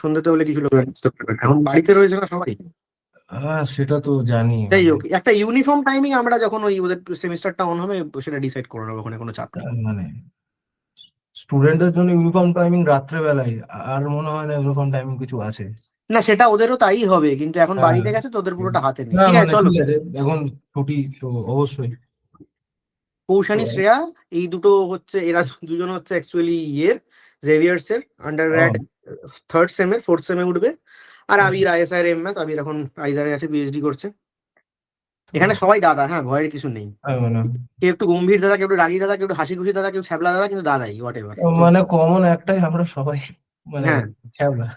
সন্ধ্যেতে হলে কিছু লোক disturb করবে না। এখন বাড়িতে রয়েছে না সবাই। হ্যাঁ সেটা তো জানি, যাই মানে হোক, একটা ইউনিফর্ম টাইমিং আমরা যখন ওই ওদের সেমিস্টারটা অন হবে সেটা ডিসাইড করে নেবো, ওখানে কোনো চাপ নেই। মানে স্টুডেন্টদের জন্য ইউনিফর্ম টাইমিং রাত্রেবেলায়, আর মনে হয় না ইউনিফর্ম টাইমিং কিছু আছে। না, সেটা ওদেরও তাই হবে, কিন্তু এখন হ্যাঁ বাড়িতে গেছে তো ওদের পুরোটা হাতে নেই। না ঠিক আছে, মানে চলো। ঠিক আছে, এখন ছুটি তো অবশ্যই। তো কৌশানী শ্রেয়া, এই দুটো হচ্ছে, এরা দুজন হচ্ছে অ্যাকচুয়ালি জেভিয়ার্স এর আন্ডার গ্র্যাড, থার্ড সেমে, ফোর্থ সেমে উঠবে। আর আবির আইএসআই এম ম্যাথ, আবির এখন আইজারে আছে, পিএইচডি করছে। এখানে সবাই দাদা, হ্যাঁ, ভয়ের কিছু নেই। মানে কেউ একটু গম্ভীর দাদা, কেউ একটু রাগী দাদা, কেউ একটু হাসি খুশি দাদা, কেউ ছ্যাবলা দাদা, কিন্তু দাদাই হোয়াট এভার। তো মানে কমন একটাই, আমরা সবাই মানে হ্যাঁ, খেলা।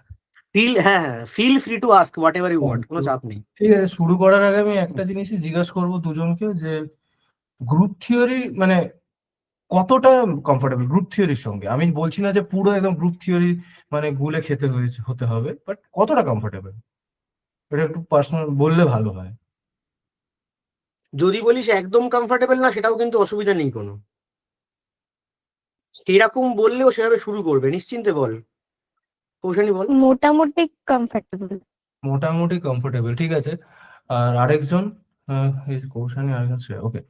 Feel free to ask whatever you want, কোনো তো চাপ নেই। ঠিক আছে, শুরু করার আগে আমি একটা জিনিসই জিজ্ঞাসা করবো দুজনকে, যে গ্রুপ থিওরি মানে কতটা কমফোর্টেবল গ্রুপ থিওরির সঙ্গে। আমি বলছি না যে পুরো একদম গ্রুপ থিওরি মানে গুলে খেতে হতে হবে, বাট কতটা কমফোর্টেবল এটা একটু পার্সোনাল বললে ভালো হয়। যদি বলিস একদম কমফর্টেবল না, সেটাও কিন্তু অসুবিধা নেই কোনো। সেরকম বললেও সেভাবে শুরু করবে, নিশ্চিন্তে বল। কৌশানী বল। মোটামুটি কমফর্টেবল। মোটামুটি কমফোর্টেবল, ঠিক আছে। আর আরেকজন, এই কৌশানী, আরেকজন ওকে,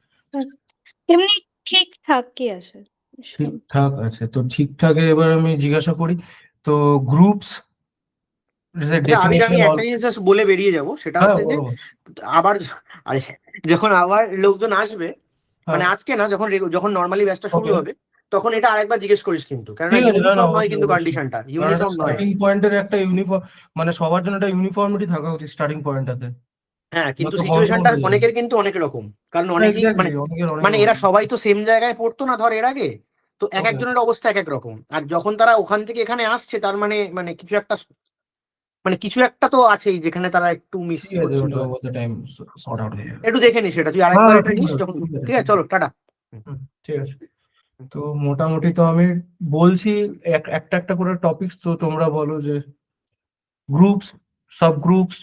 এমনি ঠিকঠাকই আছে। ঠিকঠাক আছে। তো ঠিকঠাকে এবার আমি জিজ্ঞাসা করি, তো গ্রুপস আচ্ছা আবির, আমি ডেফিনেশন একটা জিনিস just বলে বেরিয়ে যাব, সেটা হ্যাঁ হচ্ছে যে বলো। আবার, আরে, যখন আবার লোকজন আসবে, মানে হ্যাঁ আজকে না, যখন নর্মালি ব্যাচটা শুরু ওকে, হবে, তখন এটা আরেকবার জিজ্ঞেস করিস কিন্তু, কেননা ঠিক আছে, না না ইউনিফর্ম নয় অবশ্যই কিন্তু অবশ্যই। কন্ডিশনটা, কারণ একটা ইউনিফর্ম নয়। স্টার্টিং পয়েন্টের একটা ইউনিফর্ম, মানে সবার জন্য একটা ইউনিফর্মিটি থাকা উচিত স্টার্টিং পয়েন্টটাতে, হ্যাঁ, কিন্তু তো গন্ডগোল সিচুয়েশনটা হয়ে যাবে। অনেকের কিন্তু অনেক রকম, কারণ অনেকেই এক্স্যাক্টলি, মানে, অনেকের অনেক মানে এরা রকম। সবাই তো সেম জায়গায় পড়তো না ধর এর আগে। তো এক ওকে, একজনের অবস্থা এক এক রকম, আর যখন তারা ওখান থেকে এখানে আসছে, তার মানে মানে কিছু একটা, মানে কিছু একটা তো আছেই যেখানে তারা একটু মিস ঠিক আছে, করছিল। ওটা over the time sort out হয়ে যাবে। একটু দেখে নিস সেটা, তুই হ্যাঁ আরেকবার এটা ঠিক নিস আছে যখন। ঠিক আছে ঠিক আছে, ঠিক চলো, আছে। টাটা। ঠিক আছে। তো মোটামুটি তো আমি বলছি একটা একটা করে টপিকস, তো তোমরা বলো যে গ্রুপস, সাব গ্রুপস,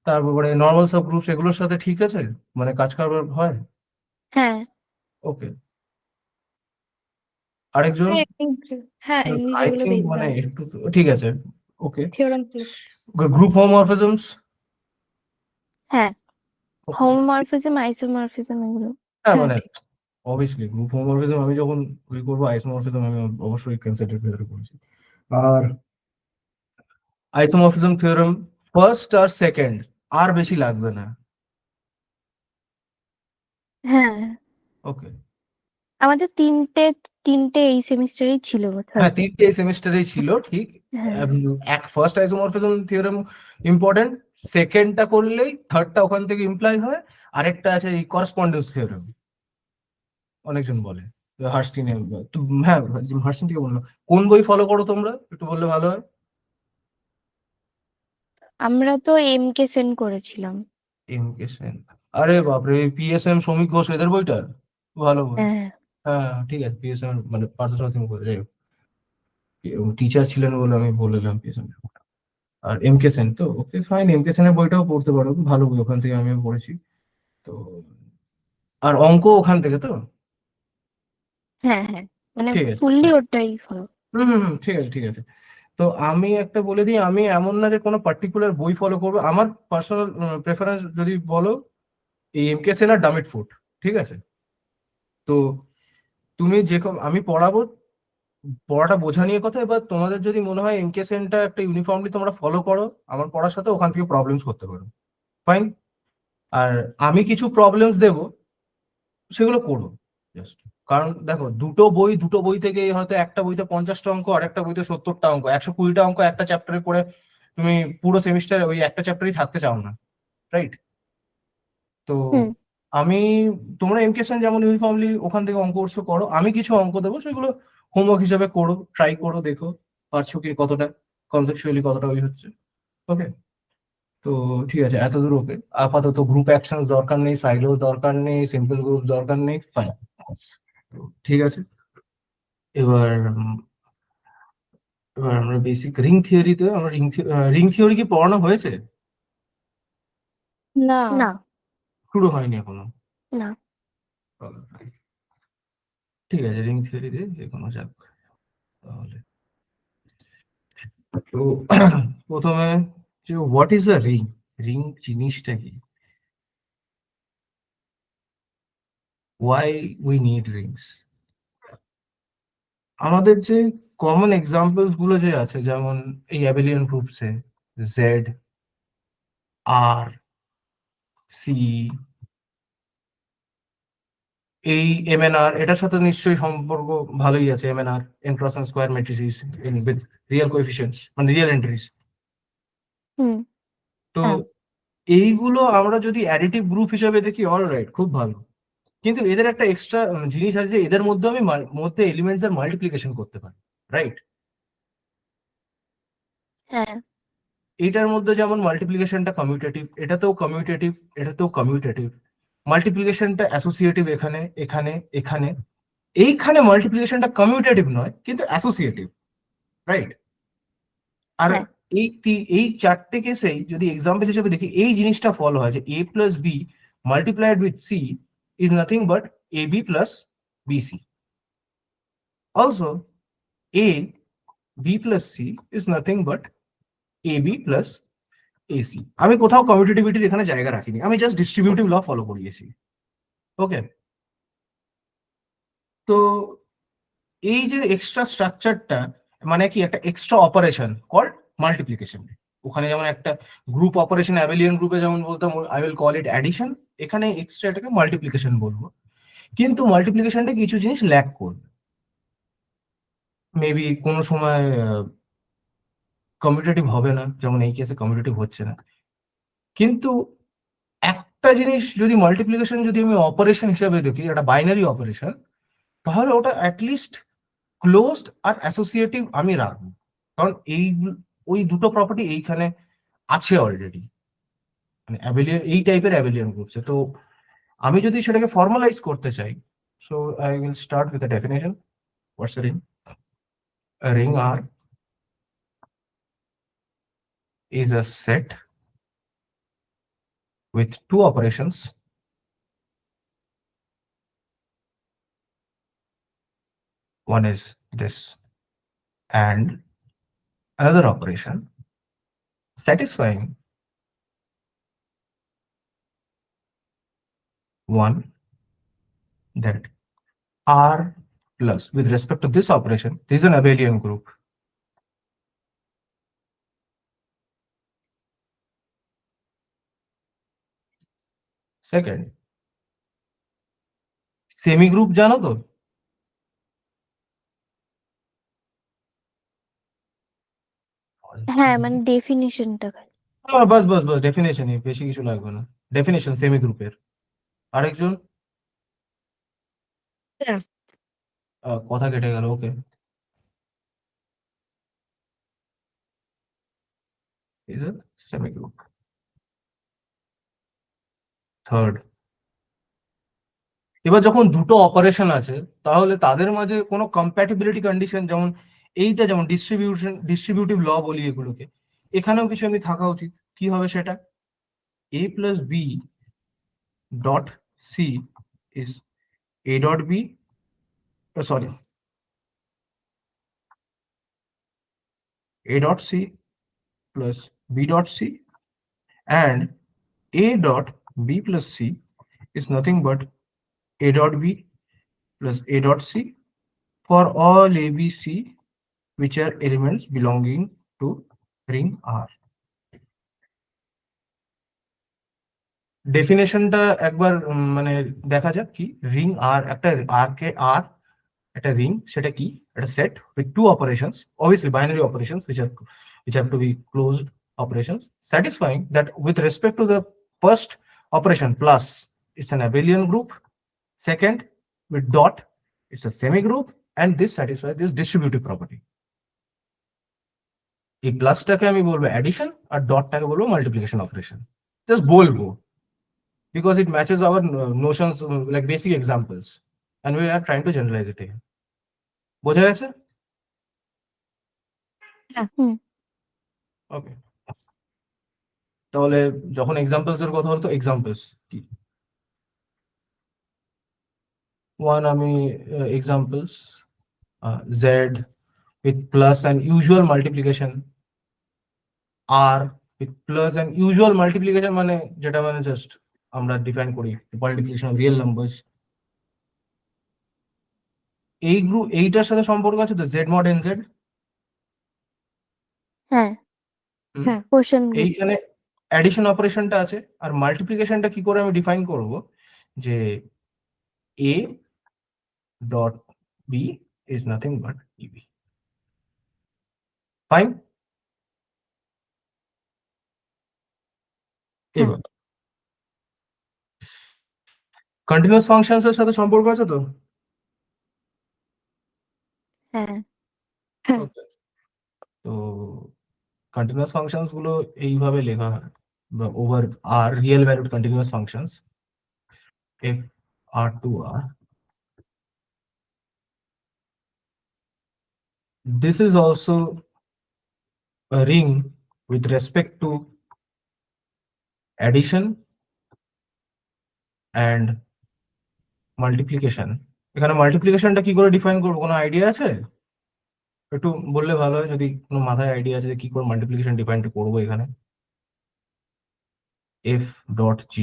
তারপরে নর্মাল সাব গ্রুপস, এগুলোর সাথে ঠিক আছে, মানে কাজ কারবার হয়। হ্যাঁ ওকে, আরেকজন। হ্যাঁ এমনি আই যেগুলো থিঙ্ক মানে একটু ঠিক আছে। ওকে, থিওরাম গ্রুপ হোমোমরফিজমস। হ্যাঁ, ওকে, হোমোমরফিজম, আইসোমরফিজম এগুলো। হ্যাঁ হ্যাঁ মানে অবভিয়াসলি গ্রুপ হোমোমরফিজম আমি যখন ওই করবো, আইসোমরফিজম আমি অবশ্যই কনসিডার ভেতরে করেছি। আর আইসোমরফিজম থিওরেম ফার্স্ট আর সেকেন্ড, আর বেশি লাগবে না। হ্যাঁ, ওকে, আমাদের তিনটে তিনটে এই সেমিস্টারেই ছিল হ্যাঁ থার্ডে। তিনটে সেমিস্টারেই ছিল ঠিক। হ্যাঁ এক ফার্স্ট আইসোমরফিজম থিওরেম ইম্পর্টেন্ট, সেকেন্ডটা করলেই থার্ডটা ওখান থেকে ইমপ্লাই হয়। আরেকটা আছে এই করসপন্ডেন্স থিওরেম, অনেকজন বলে হার্স্টিনে। তো হ্যাঁ, হার্স্টিন থেকে বললো। কোন বই ফলো করো তোমরা, একটু বললে ভালো হয়। আমরা তো এম কে সেন্ড করেছিলাম। এম কে সেন, আরে বাপরে, পিএসএম শ্রমিক ঘোষ এদের বইটা ভালো বই। হ্যাঁ হ্যাঁ ঠিক আছে, পিএসএম মানে পার্থসারথী মুখার্জি, যাই হোক, টিচার ছিলেন বলে আমি বললাম পিএসএম। আর এম কে সেন, তো ওকে ফাইন, এম কে সেনের বইটাও পড়তে পারো, ভালো বই, ওখান থেকে আমিও পড়েছি। তো আর অঙ্ক ওখান থেকে তো। হ্যাঁ হ্যাঁ, মানে ঠিক আছে, ফুললি ওটাই ফলো। ঠিক আছে ঠিক আছে। তো আমি একটা বলে দিই, আমি এমন না যে কোনো পার্টিকুলার বই ফলো করবো, আমার পার্সোনাল প্রেফারেন্স যদি বলো, এই এম কে সেন আর ডামিট ফুড, ঠিক আছে। তো তুমি যে আমি পড়াবো, পড়াটা বোঝা নিয়ে কথা। এবার তোমাদের যদি মনে হয় এম কে সেনটা একটা ইউনিফর্মলি তোমরা ফলো করো আমার পড়ার সাথে, ওখান থেকে প্রবলেমস করতে পারো, ফাইন। আর আমি কিছু প্রবলেমস দেবো, সেগুলো করো জাস্ট। কারণ দেখো, দুটো বই থেকে হয়তো একটা বইতে 50টা অঙ্ক, আর একটা বইতে 70টা অঙ্ক, 120টা অঙ্ক একটা চ্যাপ্টারে করে তুমি পুরো সেমিস্টার ওই একটা চ্যাপ্টারই থাকতে চাও না, রাইট? তো হুম। আমি, তোমরা এমকেশন যেমন ইউনিফর্মলি ওখান থেকে অঙ্ক করছো করো, আমি কিছু অঙ্ক দেবো, সেগুলো হোমওয়ার্ক হিসাবে করো, ট্রাই করো, দেখো পারছো কি, কতটা কনসেপচুয়ালি কতটা ওই হচ্ছে। ওকে, তো ঠিক আছে, এত দূর ওকে। আপাতত গ্রুপ অ্যাকশন দরকার নেই, সাইলো দরকার নেই, সিম্পল গ্রুপ দরকার নেই, ফাইন, ঠিক আছে। এবার এবার আমরা বেসিক রিং থিওরিতে, আমরা রিং থিওরি কি পড়ানো হয়েছে? না না শুরু হয়নি এখনো। না। ঠিক আছে, রিং থিওরি দিয়ে যে কোনো যাক তাহলে। তো প্রথমে যে what is a ring, ring জিনিসটা কি, ওয়াই উই নিড রিংস। আমাদের যে কমন এক্সাম্পলস গুলো যে আছে, যেমন এই অ্যাবেলিয়ান গ্রুপসে জেড, আর, সি, এই এমএনআর, এটার সাথে নিশ্চয়ই সম্পর্ক ভালোই আছে। MNR n cross n square matrices in with real coefficients, মানে রিয়েল এন্ট্রিজ। হুম। তো হ্যাঁ। এইগুলো আমরা যদি অ্যাডিটিভ গ্রুপ হিসেবে দেখি, অল রাইট, খুব ভালো। কিন্তু এদের একটা এক্সট্রা জিনিস আছে যে এদের মধ্যে আমি মধ্যে এলিমেন্টস এর মাল্টিপ্লিকেশন করতে পারি, রাইট? হ্যাঁ। এইটার মধ্যে যেমন মাল্টিপ্লিকেশনটা কমিউটেটিভ, এটাতেও কমিউটেটিভ, এটাতেও কমিউটেটিভ। মাল্টিপ্লিকেশনটা অ্যাসোসিয়েটিভ এখানে, এখানে, এখানে। এইখানে মাল্টিপ্লিকেশনটা কমিউটেটিভ নয় কিন্তু অ্যাসোসিয়েটিভ, রাইট? আর হ্যাঁ। এই চারটে কেসেই যদি এক্সাম্পল হিসেবে দেখি, এই জিনিসটা ফলো হয় যে a plus b multiplied with c is nothing but ab plus bc. Also, a b plus c is nothing but ab plus ac. আমি কোথাও কমিউটেটিভিটির এখানে জায়গা রাখিনি, আমি জাস্ট ডিস্ট্রিবিউটিভ ল ফলো করিয়েছি। ওকে, তো এই যে এক্সট্রা স্ট্রাকচারটা, মানে কি একটা এক্সট্রা অপারেশন কল্ড মাল্টিপ্লিকেশন। ওখানে যেমন একটা গ্রুপ অপারেশন অ্যাবেলিয়ান গ্রুপে যেমন বলতাম I will call it addition, এখানে এক্সট্রা এটাকে মাল্টিপ্লিকেশন বলবো। কিন্তু মাল্টিপ্লিকেশনটা কিছু জিনিস ল্যাক করবে, মেবি কোনো সময় কমিউটেটিভ হবে না, যেমন এই কেসে কমিউটেটিভ হচ্ছে না। কিন্তু একটা জিনিস যদি মাল্টিপ্লিকেশন যদি আমি অপারেশন হিসেবে দেখি, একটা বাইনারি অপারেশন, তাহলে ওটা অ্যাটলিস্ট ক্লোজড আর অ্যাসোসিয়েটিভ আমি রাখবো, কারণ ওই দুটো প্রপার্টি এইখানে আছে অলরেডি, মানে অ্যাবেলিয়ান, এই টাইপের অ্যাবেলিয়ান গ্রুপসে। তো আমি যদি সেটাকে ফর্মালাইজ করতে চাই, so I will start with a definition. What's a ring? A ring R is a set with two operations. One is this and another operation satisfying one that R plus with respect to this operation, this is an abelian group. Second, semi group জানো তো? হ্যাঁ, মানে ডেফিনিশনটা বাস বাস বাস, ডেফিনেশনই, বেশি কিছু লাগবে না। Definition semi গ্রুপের। আরেকজন? হ্যাঁ। কথা কেটে গেল। ওকে, is a semi group. Third, এবার যখন দুটো অপারেশন আছে, তাহলে তাদের মাঝে কোনো কম্প্যাটিবিলিটি কন্ডিশন, যেমন এইটা যেমন ডিস্ট্রিবিউটিভ ল বলি এগুলোকে, এখানেও কিছু এমনি থাকা উচিত। কি হবে সেটা? a plus b dot c is a dot b, sorry, a dot c plus b dot c, and a dot b plus c is nothing but a dot b plus a dot c for all a b c which are elements belonging to ring R. ডেফিনেশনটা একবার মানে দেখা যাক কি। Ring আর, একটা আর কে আর একটা ring, সেটা কি? একটা set with two operations, obviously binary operations which have to be closed operations, satisfying that with respect to the first operation plus it's an abelian group, second with dot it's a semi group, and this satisfies this distributive property. এই প্লাসটাকে আমি বলবো addition আর ডটটাকে বলবো multiplication operation. Just বলবো because it matches our notions, like basic examples, and we are trying to generalize it here. বোঝা গেছে? হুম। ওকে, তাহলে যখন examples এর কথা হলো, তো এক্সাম্পলস কি? ওয়ান, আমি examples z with plus and usual multiplication আর with plus and usual multiplication মানে যেটা মানে জাস্ট আমরা ডিফাইন করি মাল্টিপ্লিকেশন রিয়েল নাম্বারস, এই গ্রুপ এইটার সাথে সম্পর্ক আছে তো জেড মড এন জেড। হ্যাঁ, হ্যাঁ। কোশ্চেন এইখানে অ্যাডিশন অপারেশনটা আছে, আর মাল্টিপ্লিকেশনটা কি করে আমি ডিফাইন করব যে a dot b is nothing but eb। Fine. এবার কন্টিনিউয়াস ফাংশনস এর সাথে সম্পর্ক আছে তো? হ্যাঁ, হ্যাঁ। Okay. তো কন্টিনিউয়াস ফাংশনস গুলো এইভাবে লেখা হয় বা over R real valued continuous functions f r to r. This is also a ring with respect to addition and multiplication. এখানে মাল্টিপ্লিকেশনটা কি করে ডিফাইন করবো, কোনো আইডিয়া আছে? একটু বললে ভালো হয়, যদি কোনো মাথায় আইডিয়া আছে যে কি করে মাল্টিপ্লিকেশন ডিফাইন করবো এখানে। f dot g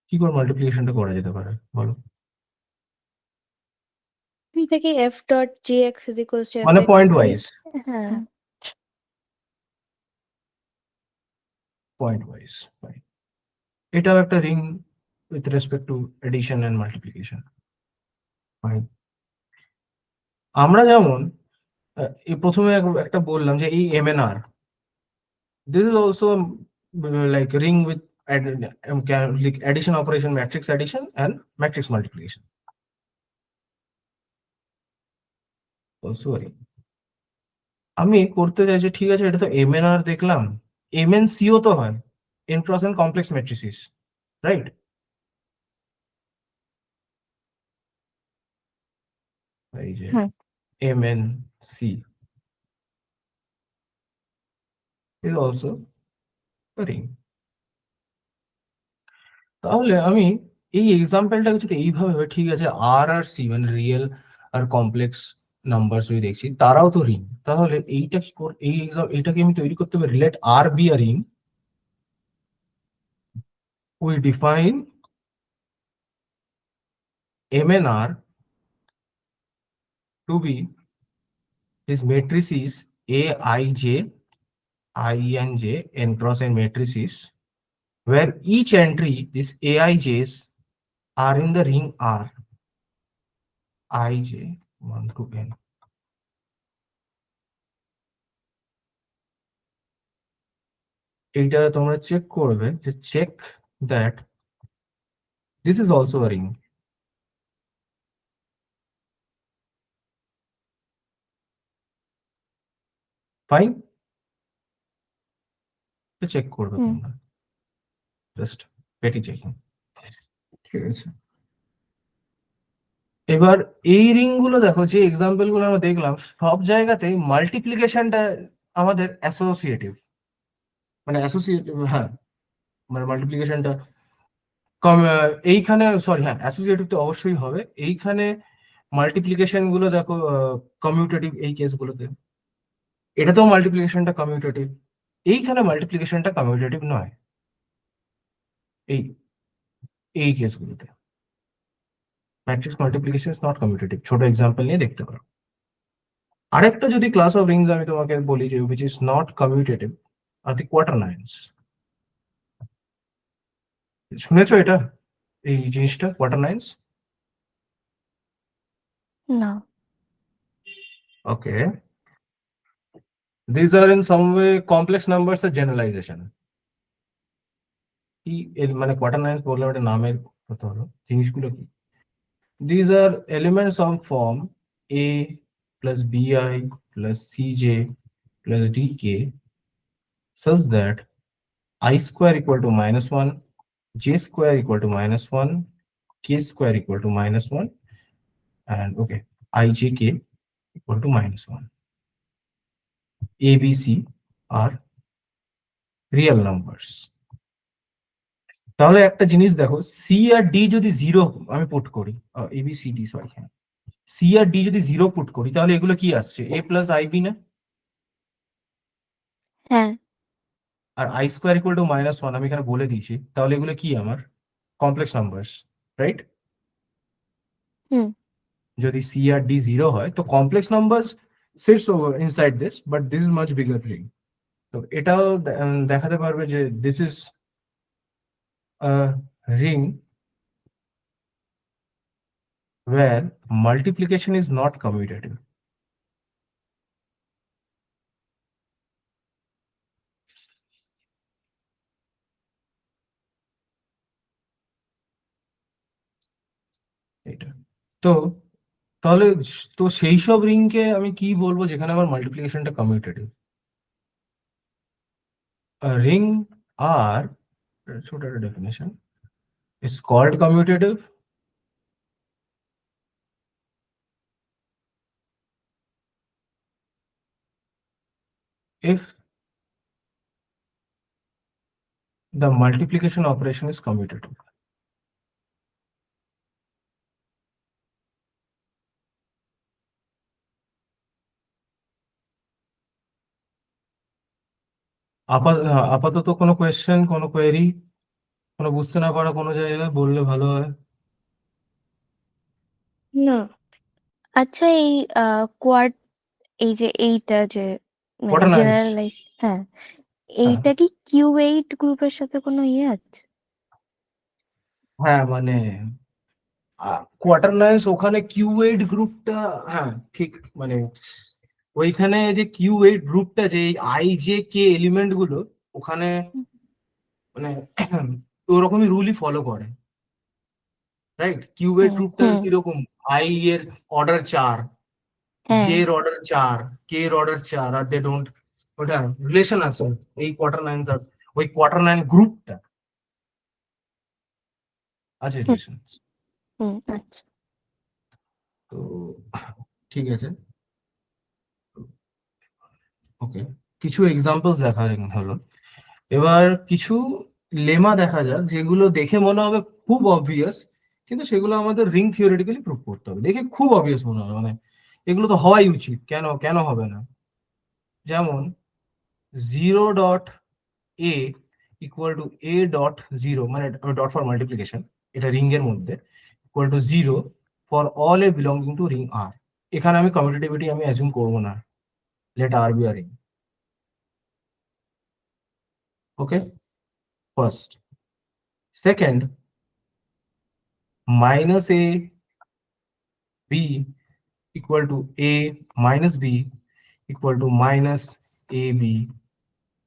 কি করে মাল্টিপ্লিকেশনটা করা যেতে পারে বলো? এটাকে f dot gx is equals to মানে fx পয়েন্ট ওয়াইজ, হ্যাঁ, পয়েন্ট ওয়াইজ। এটাও একটা ring with respect to addition and multiplication. আমরা যেমন এই প্রথমে একটা বললাম যে এই MNR, this is also like ring with addition operation, matrix addition and matrix multiplication also a ring. আমি করতে চাইছি, ঠিক আছে এটা তো MNR দেখলাম, MNC ও তো হয়, n cross n complex matrices, right? এই যে হ্যাঁ। MNC is also a ring. তাহলে আমি এই এক্সাম্পলটা যদি এইভাবে হয়, ঠিক আছে আর আর সি মানে রিয়েল আর কমপ্লেক্স নাম্বার যদি দেখছি তারাও তো রিং, তাহলে এইটা কি এই এইটাকে আমি তৈরি করতে পারি let R be a ring. We define MNR to be his matrices Aij, Inj, n cross n matrices where each entry, these Aij's are in the ring R, Ij 1 to n. এইটা তোমরা check করবে যে check that this is also a ring. Fine, check করবে তোমরা, just পেটি checking, ঠিক আছে। এবার এই রিং গুলো দেখো, যে এক্সাম্পল গুলো আমরা দেখলাম সব জায়গাতেই মাল্টিপ্লিকেশনটা আমাদের অ্যাসোসিয়েটিভ, মানে অ্যাসোসিয়েটিভ, হ্যাঁ মানে মাল্টিপ্লিকেশনটা কম এইখানে, সরি হ্যাঁ অ্যাসোসিয়েটিভ তো অবশ্যই হবে। এইখানে মাল্টিপ্লিকেশন গুলো দেখো কমিউটেটিভ এই কেসগুলোতে, এটাতেও মাল্টিপ্লিকেশনটা কমিউটেটিভ, এইখানে মাল্টিপ্লিকেশনটা কমিউটেটিভ নয় এই এই কেসগুলোতে। Matrix multiplication is not commutative, ছোট এক্সাম্পল নিয়ে দেখতে পারো। আরেকটা যদি ক্লাস অফ রিংস আমি তোমাকে বলি যে which is not commutative are the quaternions. শুনেছো এটা, এই জিনিসটা quaternions? না, Okay, these are in some way complex numbers or generalization. কি মানে quaternions বললাম, এটা নামের কথা হলো, জিনিসগুলো কি? These are elements of form A plus Bi plus Cj plus Dk such that I square equal to -1, J square equal to -1, K square equal to -1, and okay, Ijk equal to -1. A, B, C are real numbers. তাহলে একটা জিনিস দেখো, C আর D যদি 0 আমি put করি, A B C D sorry, হ্যাঁ C আর D যদি 0 পুট করি তাহলে এগুলো কি আসছে, এ প্লাস আই বি না? হ্যাঁ আর আই স্কোয়ার ইকুয়াল টু -1 আমি এখানে বলে দিয়েছি, তাহলে এগুলো কি আমার কমপ্লেক্স নাম্বারস, রাইট? হুম যদি সি আর ডি 0 হয় তো complex numbers sits inside this, but this is much bigger ring. তো এটাও দেখাতে পারবে যে this is ring where multiplication is not commutative. এটা তো তাহলে তো সেই সব রিংকে আমি কি বলবো যেখানে আমার মাল্টিপ্লিকেশনটা কমিউটেটিভ? রিং আর ছোট একটা definition is called commutative if the multiplication operation is commutative. আপাতত কোনো কোয়েশ্চেন, কোনো কোয়েরি, কোনো বুঝতে না পারা কোনো জায়গায় বললে ভালো হয়। না। আচ্ছা এই কোয়াড এই যে এইটা যে মানে Quaternions, জেনারেলাইজ, হ্যাঁ হ্যাঁ এইটা কি কিউ8 গ্রুপের সাথে কোনো ইয়ে আছে? হ্যাঁ মানে কোয়াটারনাইন্স ওখানে কিউ8 গ্রুপটা, হ্যাঁ ঠিক, মানে ওইখানে যে কিউ8 গ্রুপটা যে আই জে কে এলিমেন্ট গুলো ওখানে মানে ওরকমই রুলই ফলো করে, রাইট? কিউ8 হুম গ্রুপটা হুম কিরকম, আই এর অর্ডার 4, হ্যাঁ জে এর অর্ডার 4, কে এর অর্ডার 4, আর দে ডোন্ট, ওটা রিলেশন আছে এই কোয়াটারনাইন্স আর ওই কোয়াটারনাইন গ্রুপটা আছে হুম রিলেশন। হুম আচ্ছা তো ঠিক আছে, ওকে, কিছু এক্সাম্পলস দেখা হলো। এবার কিছু লেমা দেখা যাক যেগুলো দেখে মনে হবে খুব অবভিয়াস, কিন্তু সেগুলো আমাদের রিং থিওরিটিক্যালি প্রুভ করতে হবে। দেখে খুব অবভিয়াস মনে হবে, মানে এগুলো তো হওয়াই উচিত, কেন কেন হবে না? যেমন 0.a ইকুয়াল টু a.0, মানে ডট ফর মাল্টিপ্লিকেশন, এটা রিং এর মধ্যে, equal to 0 for all a belonging to ring R. এখানে আমি কমিউটেটিভিটি আমি অ্যাজিউম করবো না, let R be a ring. Okay, first. Second, minus a b equal to a minus b equal to minus ab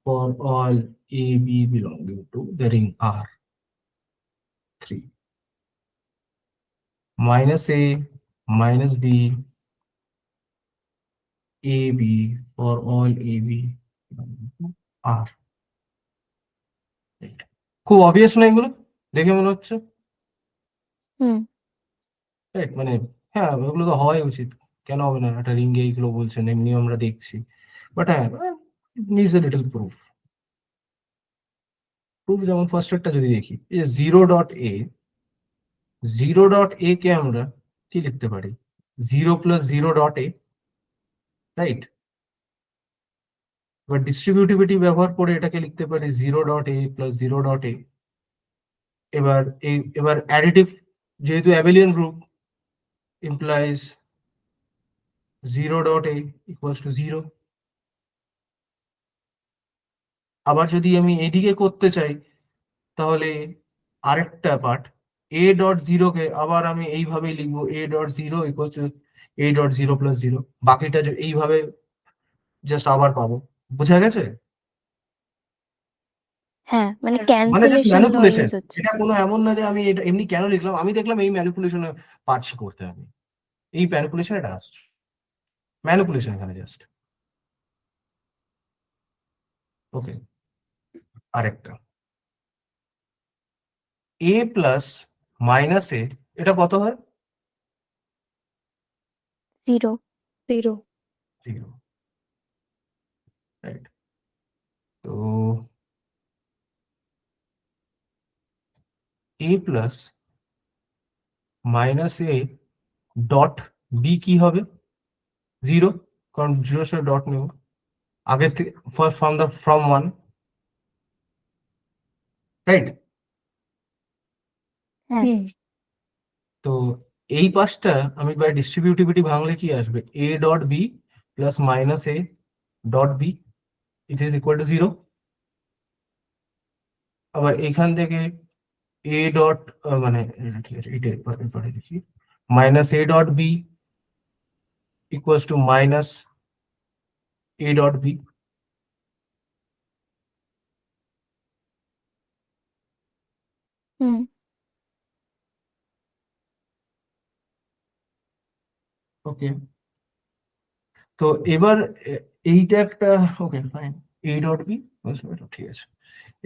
for all a b belonging to the ring R. 3 minus a minus b ab for all a b belonging to R. খুব obvious না এগুলো দেখে মনে হচ্ছে, হুম right? মানে হ্যাঁ ওগুলো তো হওয়াই উচিত, কেন হবে না? একটা রিং এইগুলো বলছেন, এমনি আমরা দেখছি, বাট হ্যাঁ needs a little proof. Proof যেমন ফার্স্ট একটা যদি দেখি, এই যে 0.a, 0.a কে আমরা কি লিখতে পারি? 0 প্লাস 0.a, রাইট? এবার ডিস্ট্রিবিউটিভিটি ব্যবহার করে এটাকে লিখতে পারি 0.a প্লাস 0.a। এবার অ্যাডিটিভ, যেহেতু abelian group, implies 0.a equals to 0। আবার যদি আমি এদিকে করতে চাই তাহলে আরেকটা পার্ট, a.0 কে আবার আমি এইভাবেই লিখবো, a.0 equal to a.0 plus 0। বাকিটা এইভাবে জাস্ট আবার পাবো, বোঝা গেছে? হ্যাঁ মানে মানে জাস্ট ক্যান্সেলেশন ম্যানিপুলেশন, নলেজ হচ্ছে। এটা কোনো এমন না যে আমি এটা এমনি কেন লিখলাম, আমি দেখলাম এই ম্যানিপুলেশনে পারছি করতে, আমি এই ম্যানিপুলেশন এটা আসছে, ম্যানিপুলেশন এখানে জাস্ট। ওকে, আরেকটা a প্লাস মাইনাস a, এটা কত হয়? 0 0 0, রাইট? তো a plus minus a dot b কি হবে 0, কারণ 0 এর সাথে ডট নেব আগে থেকে ফ্রম 1, রাইট? হ্যাঁ হুম তো এই পাশটা আমি বাই ডিস্ট্রিবিউটিভিটি ভাঙলে কি আসবে, a dot b plus minus a dot b it is equal to 0। আবার এখান থেকে a ডট মানে ঠিক আছে এটা এবারে লিখি, minus a dot b equals to minus a dot b. Hmm okay, তো এবার এইটা একটা, okay fine, a dot b ঠিক আছে।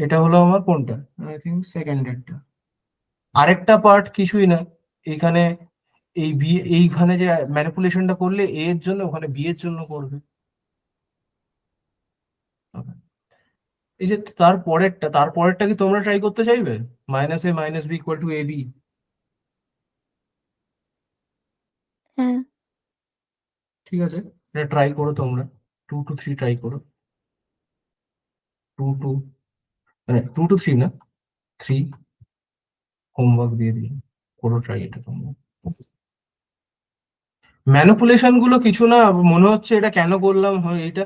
এটা হলো আমার কোনটা, আই থিঙ্ক সেকেন্ডেরটা। আরেকটা পার্ট কিছুই না, এখানে এই বি, এইখানে যে ম্যানিপুলেশনটা করলে a এর জন্য, ওখানে b এর জন্য করবে। Okay. এই যে তারপরেরটা কি তোমরা ট্রাই করতে চাইবে, minus a minus b equal to a b? হ্যাঁ ঠিক আছে, এটা ট্রাই করো তোমরা, 2 to 3 ট্রাই করো, 2 to মানে 2 to 3 না, 3 হোমওয়ার্ক দিয়ে দিই, করো ট্রাই এটা তোমরা। ম্যানিপুলেশন গুলো কিছু না, মনে হচ্ছে এটা কেন করলাম এটা,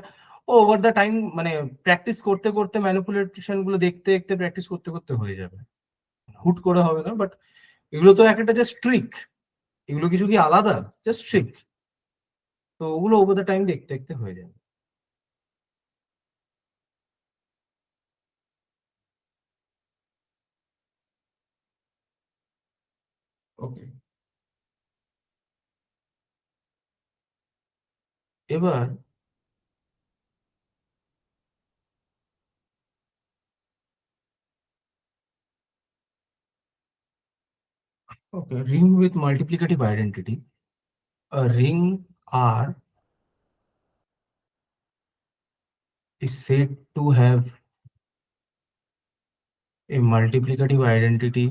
ওভার দ্য টাইম মানে প্র্যাকটিস করতে করতে ম্যানিপুলেশন গুলো দেখতে দেখতে প্র্যাকটিস করতে করতে হয়ে যাবে, হুট করে হবে না। বাট এগুলো তো একটা জাস্ট ট্রিক, এগুলো কিছু কি আলাদা, জাস্ট ট্রিক, তো ওগুলো ওভার দ্য টাইম দেখতে দেখতে হয়ে যাবে। ওকে, এবার okay, ring with multiplicative identity. A ring R is said to have a multiplicative identity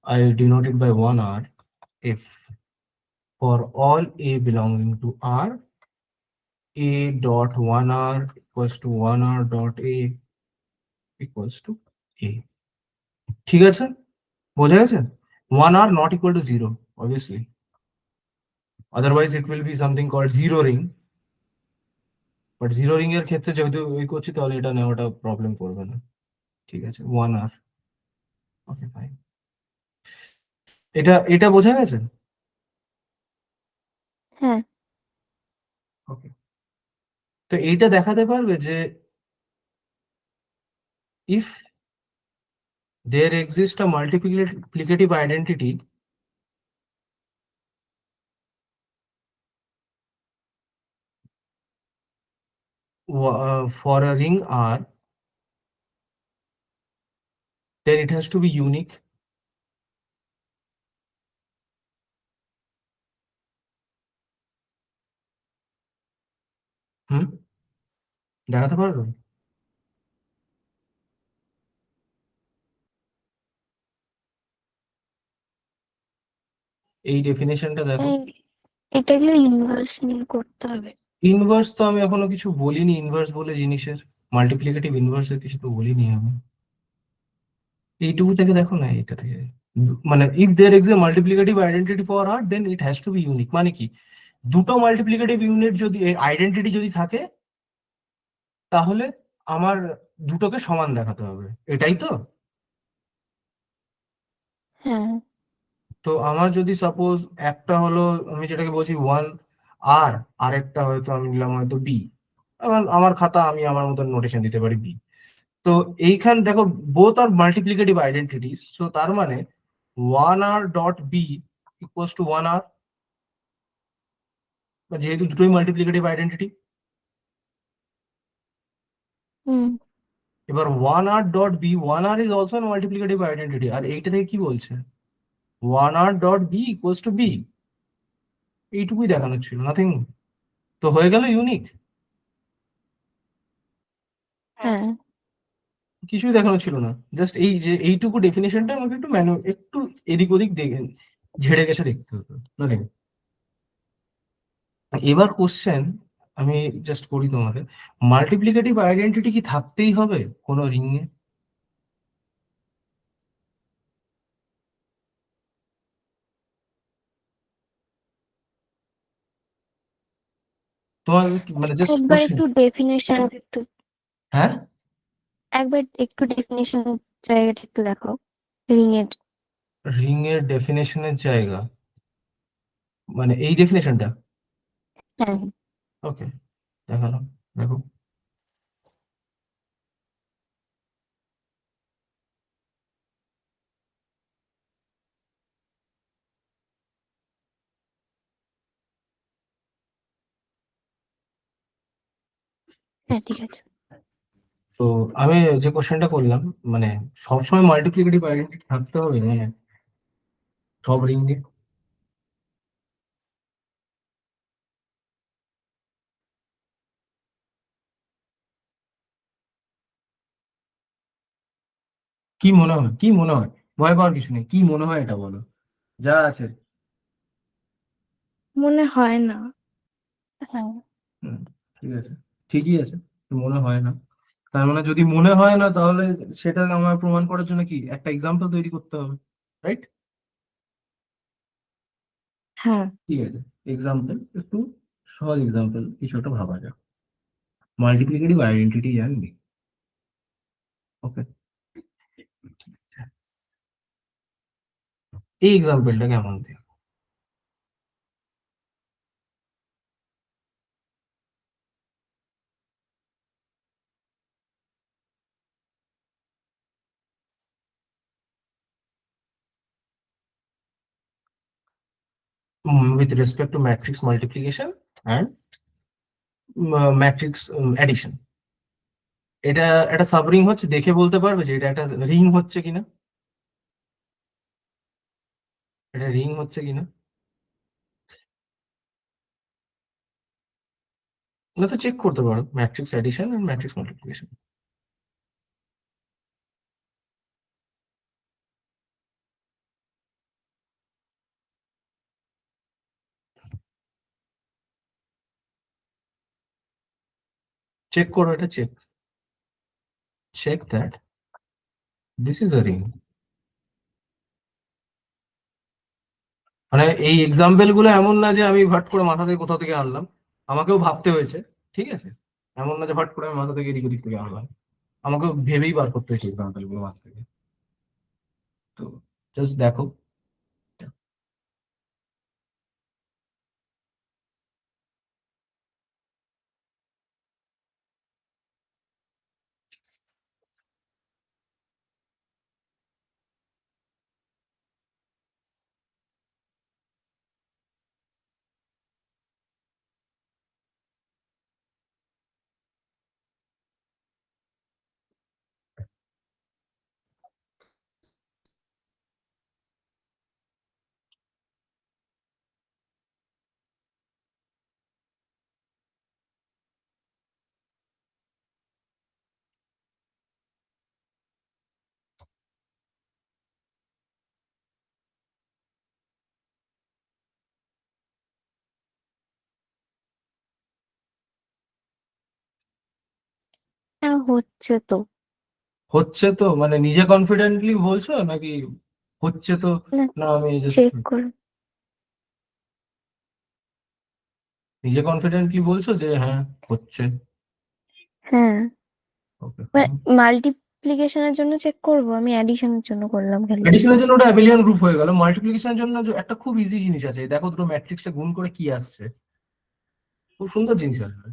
I denote it by 1R if for all A belonging to R, A dot 1R equals to 1R dot A equals to A. ঠিক আছে, বোঝা গেছে? 1R not equal to 0, obviously. Otherwise it will be something called zero ring. But zero ring এর ক্ষেত্রে যেহেতু ওই করছি, তাহলে এটা নেওয়াটা প্রবলেম করবে না। ঠিক আছে, 1R। ওকে ফাইন, এটা এটা বোঝা গেছে? হ্যাঁ ওকে, তো এইটা দেখাতে পারবে যে if there exists a multiplicative identity for a ring R, then it has to be unique. হুম, দেখাতে পারবে? এই ডেফিনেশনটা দেখো। এটাকে ইনভার্স নিয়ে করতে হবে। ইনভার্স তো আমি এখনো কিছু বলিনি, ইনভার্স বলে জিনিসের, মাল্টিপ্লিকেটিভ ইনভার্সের কিছু তো বলিনি আমি। এইটুকু থেকে দেখো না, এটা থেকে মানে if there exist a multiplicative identity for R then it has to be unique. মানে কি, দুটো মাল্টিপ্লিকেটিভ ইউনিট যদি আইডেন্টিটি যদি থাকে, তাহলে আমার দুটোকে সমান দেখাতে হবে, এটাই তো। হ্যাঁ তো আমার যদি সাপোজ একটা হলো, আমি যেটাকে বলছি 1R, আরেকটা হয়তো আমি নিলাম হয়তো B, আমার খাতা, আমি আমার মতন নোটেশন দিতে পারি B। তো এইখান দেখো বোথ আর মাল্টিপ্লিকেটিভ আইডেন্টিটিস, সো তার মানে 1R dot B equals two 1R, যেহেতু দুটোই মাল্টিপ্লিকেটিভ আইডেন্টিটি। হুম এবার 1R dot B, 1R is also multiplicative identity, আর এইটা থেকে কি বলছে, 1R dot B equals to B, এইটুকুই দেখানো ছিল, নাথিং। তো হয়ে গেল ইউনিক। হ্যাঁ কিছুই দেখানো ছিল না, জাস্ট এই যে এইটুকু ডেফিনেশনটা আমাকে একটু একটু এদিক ওদিক দেখে ঝেড়ে গেছে দেখতে হতো মানে। এবার কোশ্চেন আমি জাস্ট করি তোমাকে, মাল্টিপ্লিকেটিভ আইডেন্টিটি কি থাকতেই হবে কোনো রিং এ? তোমার মানে জাস্ট একবার কোশ্চেন। একটু ডেফিনেশন একটু হ্যাঁ, একবার একটু ডেফিনেশন জায়গাটা একটু দেখাও রিং এর। রিং এর ডেফিনেশনের জায়গা মানে এই ডেফিনেশনটা। হ্যাঁ, ওকে, দেখালাম, দেখো। হ্যাঁ, ঠিক আছে। তো আমি যে কোশ্চেনটা করলাম, মানে সবসময় মাল্টিপ্লিকেটিভ আইডেন্টিটি থাকতে হবে মানে সব রিং এ? কি মনে হয়, কি মনে হয়? ভয় পাওয়ার কিছু নেই, কি মনে হয় এটা বলো, যা আছে। মনে হয় না। হ্যাঁ, হুম, ঠিক আছে, ঠিকই আছে, মনে হয় না। তার মানে যদি মনে হয় না তাহলে সেটা আমার প্রমাণ করার জন্য কি একটা এক্সাম্পল তৈরি করতে হবে, রাইট? হ্যাঁ, ঠিক আছে, এক্সাম্পল একটু সহজ এক্সাম্পল কিছু একটা ভাবা যাক, মাল্টিপ্লিকেটিভ আইডেন্টিটি জানবি। ওকে, এই এক্সাম্পলটা কেমন দেখ। With respect to matrix multiplication and matrix addition, এটা একটা সাব রিং হচ্ছে, দেখে বলতে পারবে যে এটা একটা রিং হচ্ছে কিনা, এটা রিং হচ্ছে কিনা? না তো চেক করতে পারো ম্যাট্রিক্স অ্যাডিশন আর ম্যাট্রিক্স মাল্টিপ্লিকেশন। চেক করো এটা, check that this is a ring. মানে এই এক্সাম্পল গুলো এমন না যে আমি ভাট করে মাথা থেকে কোথাও থেকে আনলাম, আমাকেও ভাবতে হয়েছে, ঠিক আছে? এমন না যে ভাট করে আমি মাথা থেকে এদিক ওদিক থেকে আনলাম, আমাকেও ভেবেই বার করতে হয়েছে এক্সাম্পল গুলো মাথা থেকে। তো জাস্ট দেখো। হ্যাঁ, হচ্ছে তো। হচ্ছে তো মানে নিজে কনফিডেন্টলি বলছো নাকি হচ্ছে তো? না, না আমি জাস্ট চেক করো। নিজে কনফিডেন্টলি বলছো যে হ্যাঁ হচ্ছে। হ্যাঁ, ওকে, মাল্টিপ্লিকেশনের জন্য চেক করবো, আমি অ্যাডিশনের জন্য করলাম খালি। এডিশনের জন্য ওটা অ্যাবেলিয়ান গ্রুপ হয়ে গেল, মাল্টিপ্লিকেশনের জন্য যে একটা খুব ইজি জিনিস আছে, দেখো দুটো ম্যাট্রিক্সটা গুণ করে কি আসছে, খুব সুন্দর জিনিস আসবে।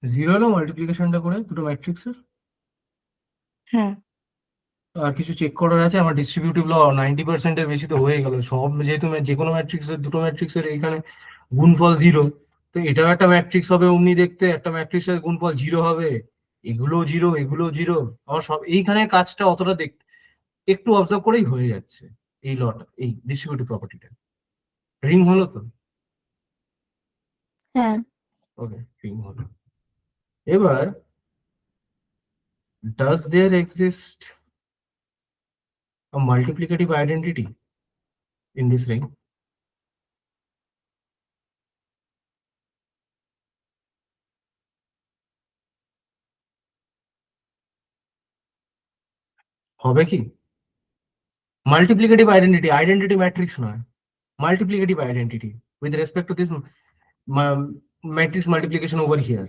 জিরো হলো মাল্টিপ্লিকেশনটা করে দুটো ম্যাট্রিক্সের। হ্যাঁ আর কিছু চেক করার আছে? আমার ডিস্ট্রিবিউটিভ ল 90%-এর বেশি তো হয়ে গেল সব, যেহেতু যে কোনো ম্যাট্রিক্সের দুটো ম্যাট্রিক্সের এখানে গুণফল জিরো, তো এটাও একটা ম্যাট্রিক্স হবে অমনি দেখতে, একটা ম্যাট্রিক্সের গুণফল জিরো হবে, এগুলো জিরো এগুলো জিরো। আমার সব এইখানে কাজটা অতটা দেখতে একটু অবজার্ভ করেই হয়ে যাচ্ছে। এই লটা, এই ডিস্ট্রিবিউটিভ প্রপার্টিটা রিং হলো তো? হ্যাঁ ওকে, রিং হলো। এবার does there exist a multiplicative identity in this ring? হবে কি? মাল্টিপ্লিকেটিভ আইডেন্টিটি, আইডেন্টিটি ম্যাট্রিক্স নয়, multiplicative identity with respect to this matrix multiplication over here.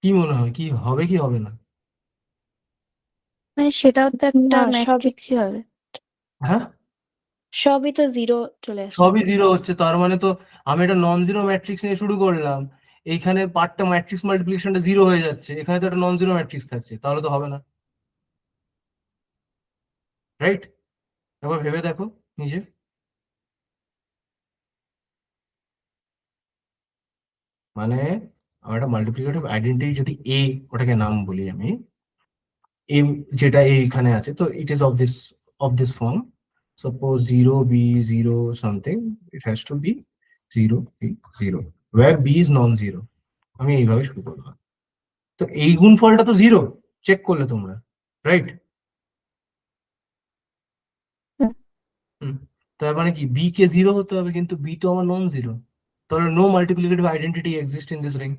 কি মনে হয়, কি হবে কি হবে না? মানে সেটাও তো একটা না, সবই ম্যাট্রিক্সই হবে। হ্যাঁ, সবই তো জিরো চলে আসছে। সবই জিরো হচ্ছে, তার মানে তো আমি একটা নন জিরো ম্যাট্রিক্স নিয়ে শুরু করলাম, এইখানে পার্টটা ম্যাট্রিক্স মাল্টিপ্লিকেশনটা জিরো হয়ে যাচ্ছে, এখানে তো একটা নন জিরো ম্যাট্রিক্স থাকছে, তাহলে তো হবে না, রাইট? একবার ভেবে দেখো নিজে। মানে আমার একটা মাল্টিপ্লিকেটিভ আইডেন্টিটি যদি এ, ওটাকে নাম বলি আমি, এ যেটা এইখানে আছে, তো it is of this form, suppose 0 b 0 something, it has to be 0 b 0 where b is non zero. আমি এইভাবে শুরু করলাম, তো এই গুণফলটা তো জিরো, চেক করলে তোমরা, রাইট? হুম। তার মানে কি বি কে জিরো হতে হবে, কিন্তু বি তো আমার নন জিরো, তাহলে no multiplicative identity exist in this ring,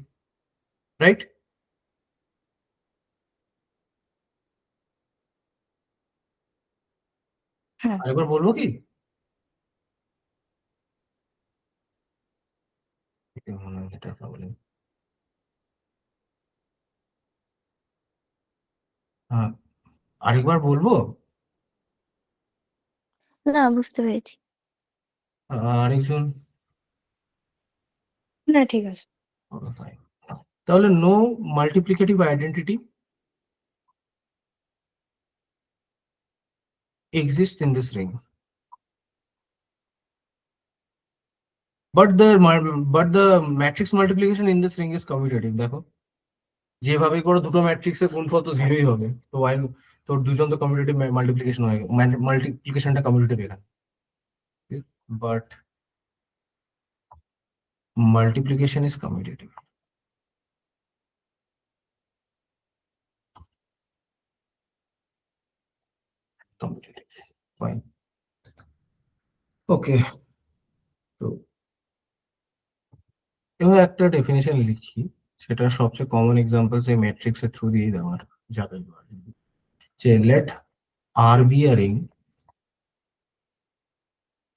right? হ্যাঁ আরেকবার বলবো কি? মনে হয় এটা problem। হ্যাঁ, আরেকবার বলবো? না, বুঝতে পেরেছি। আরেকজন? না ঠিক আছে। Fine. তাহলে no multiplicative identity exists in this ring, but the matrix multiplication in this ring is commutative। দেখো যেভাবে করে দুটো ম্যাট্রিক্সের গুণফল তো জিরোই হবে, তো ওয়াই তোর দুজন তো কমিউটেটিভ মাল্টিপ্লিকেশন হয়ে মাল্টিপ্লিকেশনটা কমিউটেটিভ এখানে, but multiplication is commutative. Fine, okay. তো এবার একটা ডেফিনেশন লিখি, সেটা সবচেয়ে কমন এক্সাম্পল সেই ম্যাট্রিক্সের থ্রু দিয়ে দেওয়ার যাবে, যে let R be a ring,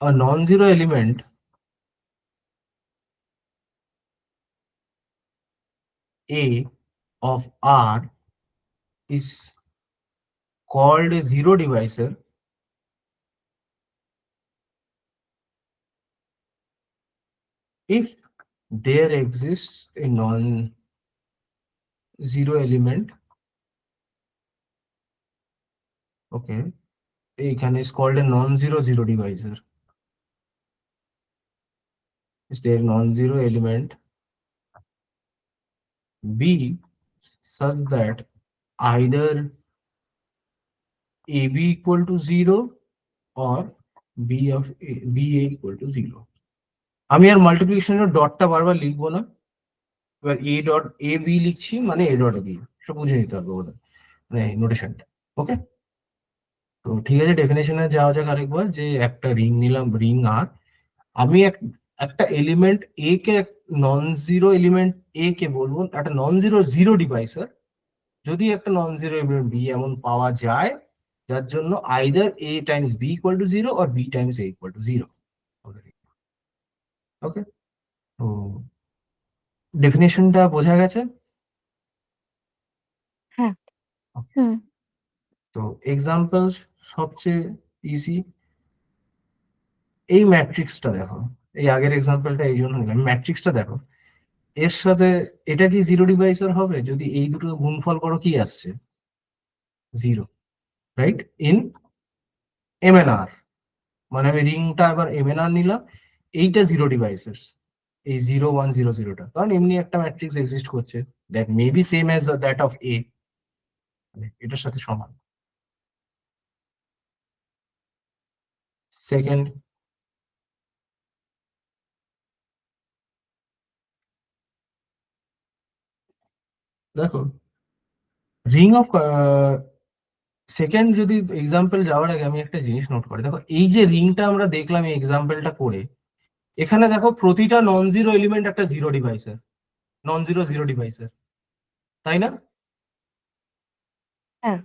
a non-zero element A of R is called a zero divisor if there exists a non-zero element, okay, এখানে is called a non-zero zero divisor, is there non-zero element B such that either AB equal to 0 or BA equal to 0। আমি আর মাল্টিপ্লিকেশনের ডটটা বারবার লিখবো না, এবার A dot A B লিখছি মানে A dot B, সব বুঝে নিতে হবে ওটা, মানে নোটেশনটা। ওকে, তো ঠিক আছে, ডেফিনেশনে যাওয়া যাক আরেকবার, যে একটা রিং নিলাম, রিং আর আমি একটা এলিমেন্ট এ কে, নন জিরো এলিমেন্ট এ কে বলবো একটা নন জিরো জিরো ডিভাইসার, যদি একটা নন জিরো এলিমেন্ট বি এমন পাওয়া যায় যার জন্য either a times b equal to zero or b times a equal to zero. Okay, তো ডেফিনেশনটা বোঝা গেছে? হ্যাঁ হুম। তো এক্সাম্পল সবচেয়ে ইজি, এই ম্যাট্রিক্সটা দেখো, এই আগের এক্সাম্পলটা এই জন্য নিলাম। ম্যাট্রিক্সটা দেখো, এর সাথে এটা কি জিরো ডিভাইসার হবে? যদি এই দুটো গুণফল করো কি আসছে? Zero, right? ইন এমএনআর, মানে আমি রিংটা এবার এমএনআর নিলাম, এইটা জিরো ডিভাইসার্স, এই 0 1 0 0টা, কারণ এমনি একটা ম্যাট্রিক্স এক্সিস্ট করছে that may be same as that of a, এটার সাথে সমান। সেকেন্ড, দেখো রিং অফ সেকেন্ড, যদি এক্সাম্পল যাওয়ার আগে আমি একটা জিনিস নোট করি। দেখো এই যে রিংটা আমরা দেখলাম এই এক্সাম্পলটা করে, এখানে দেখো প্রতিটা নন জিরো এলিমেন্ট একটা জিরো ডিভাইসার, নন জিরো জিরো ডিভাইসার, তাই না? হ্যাঁ।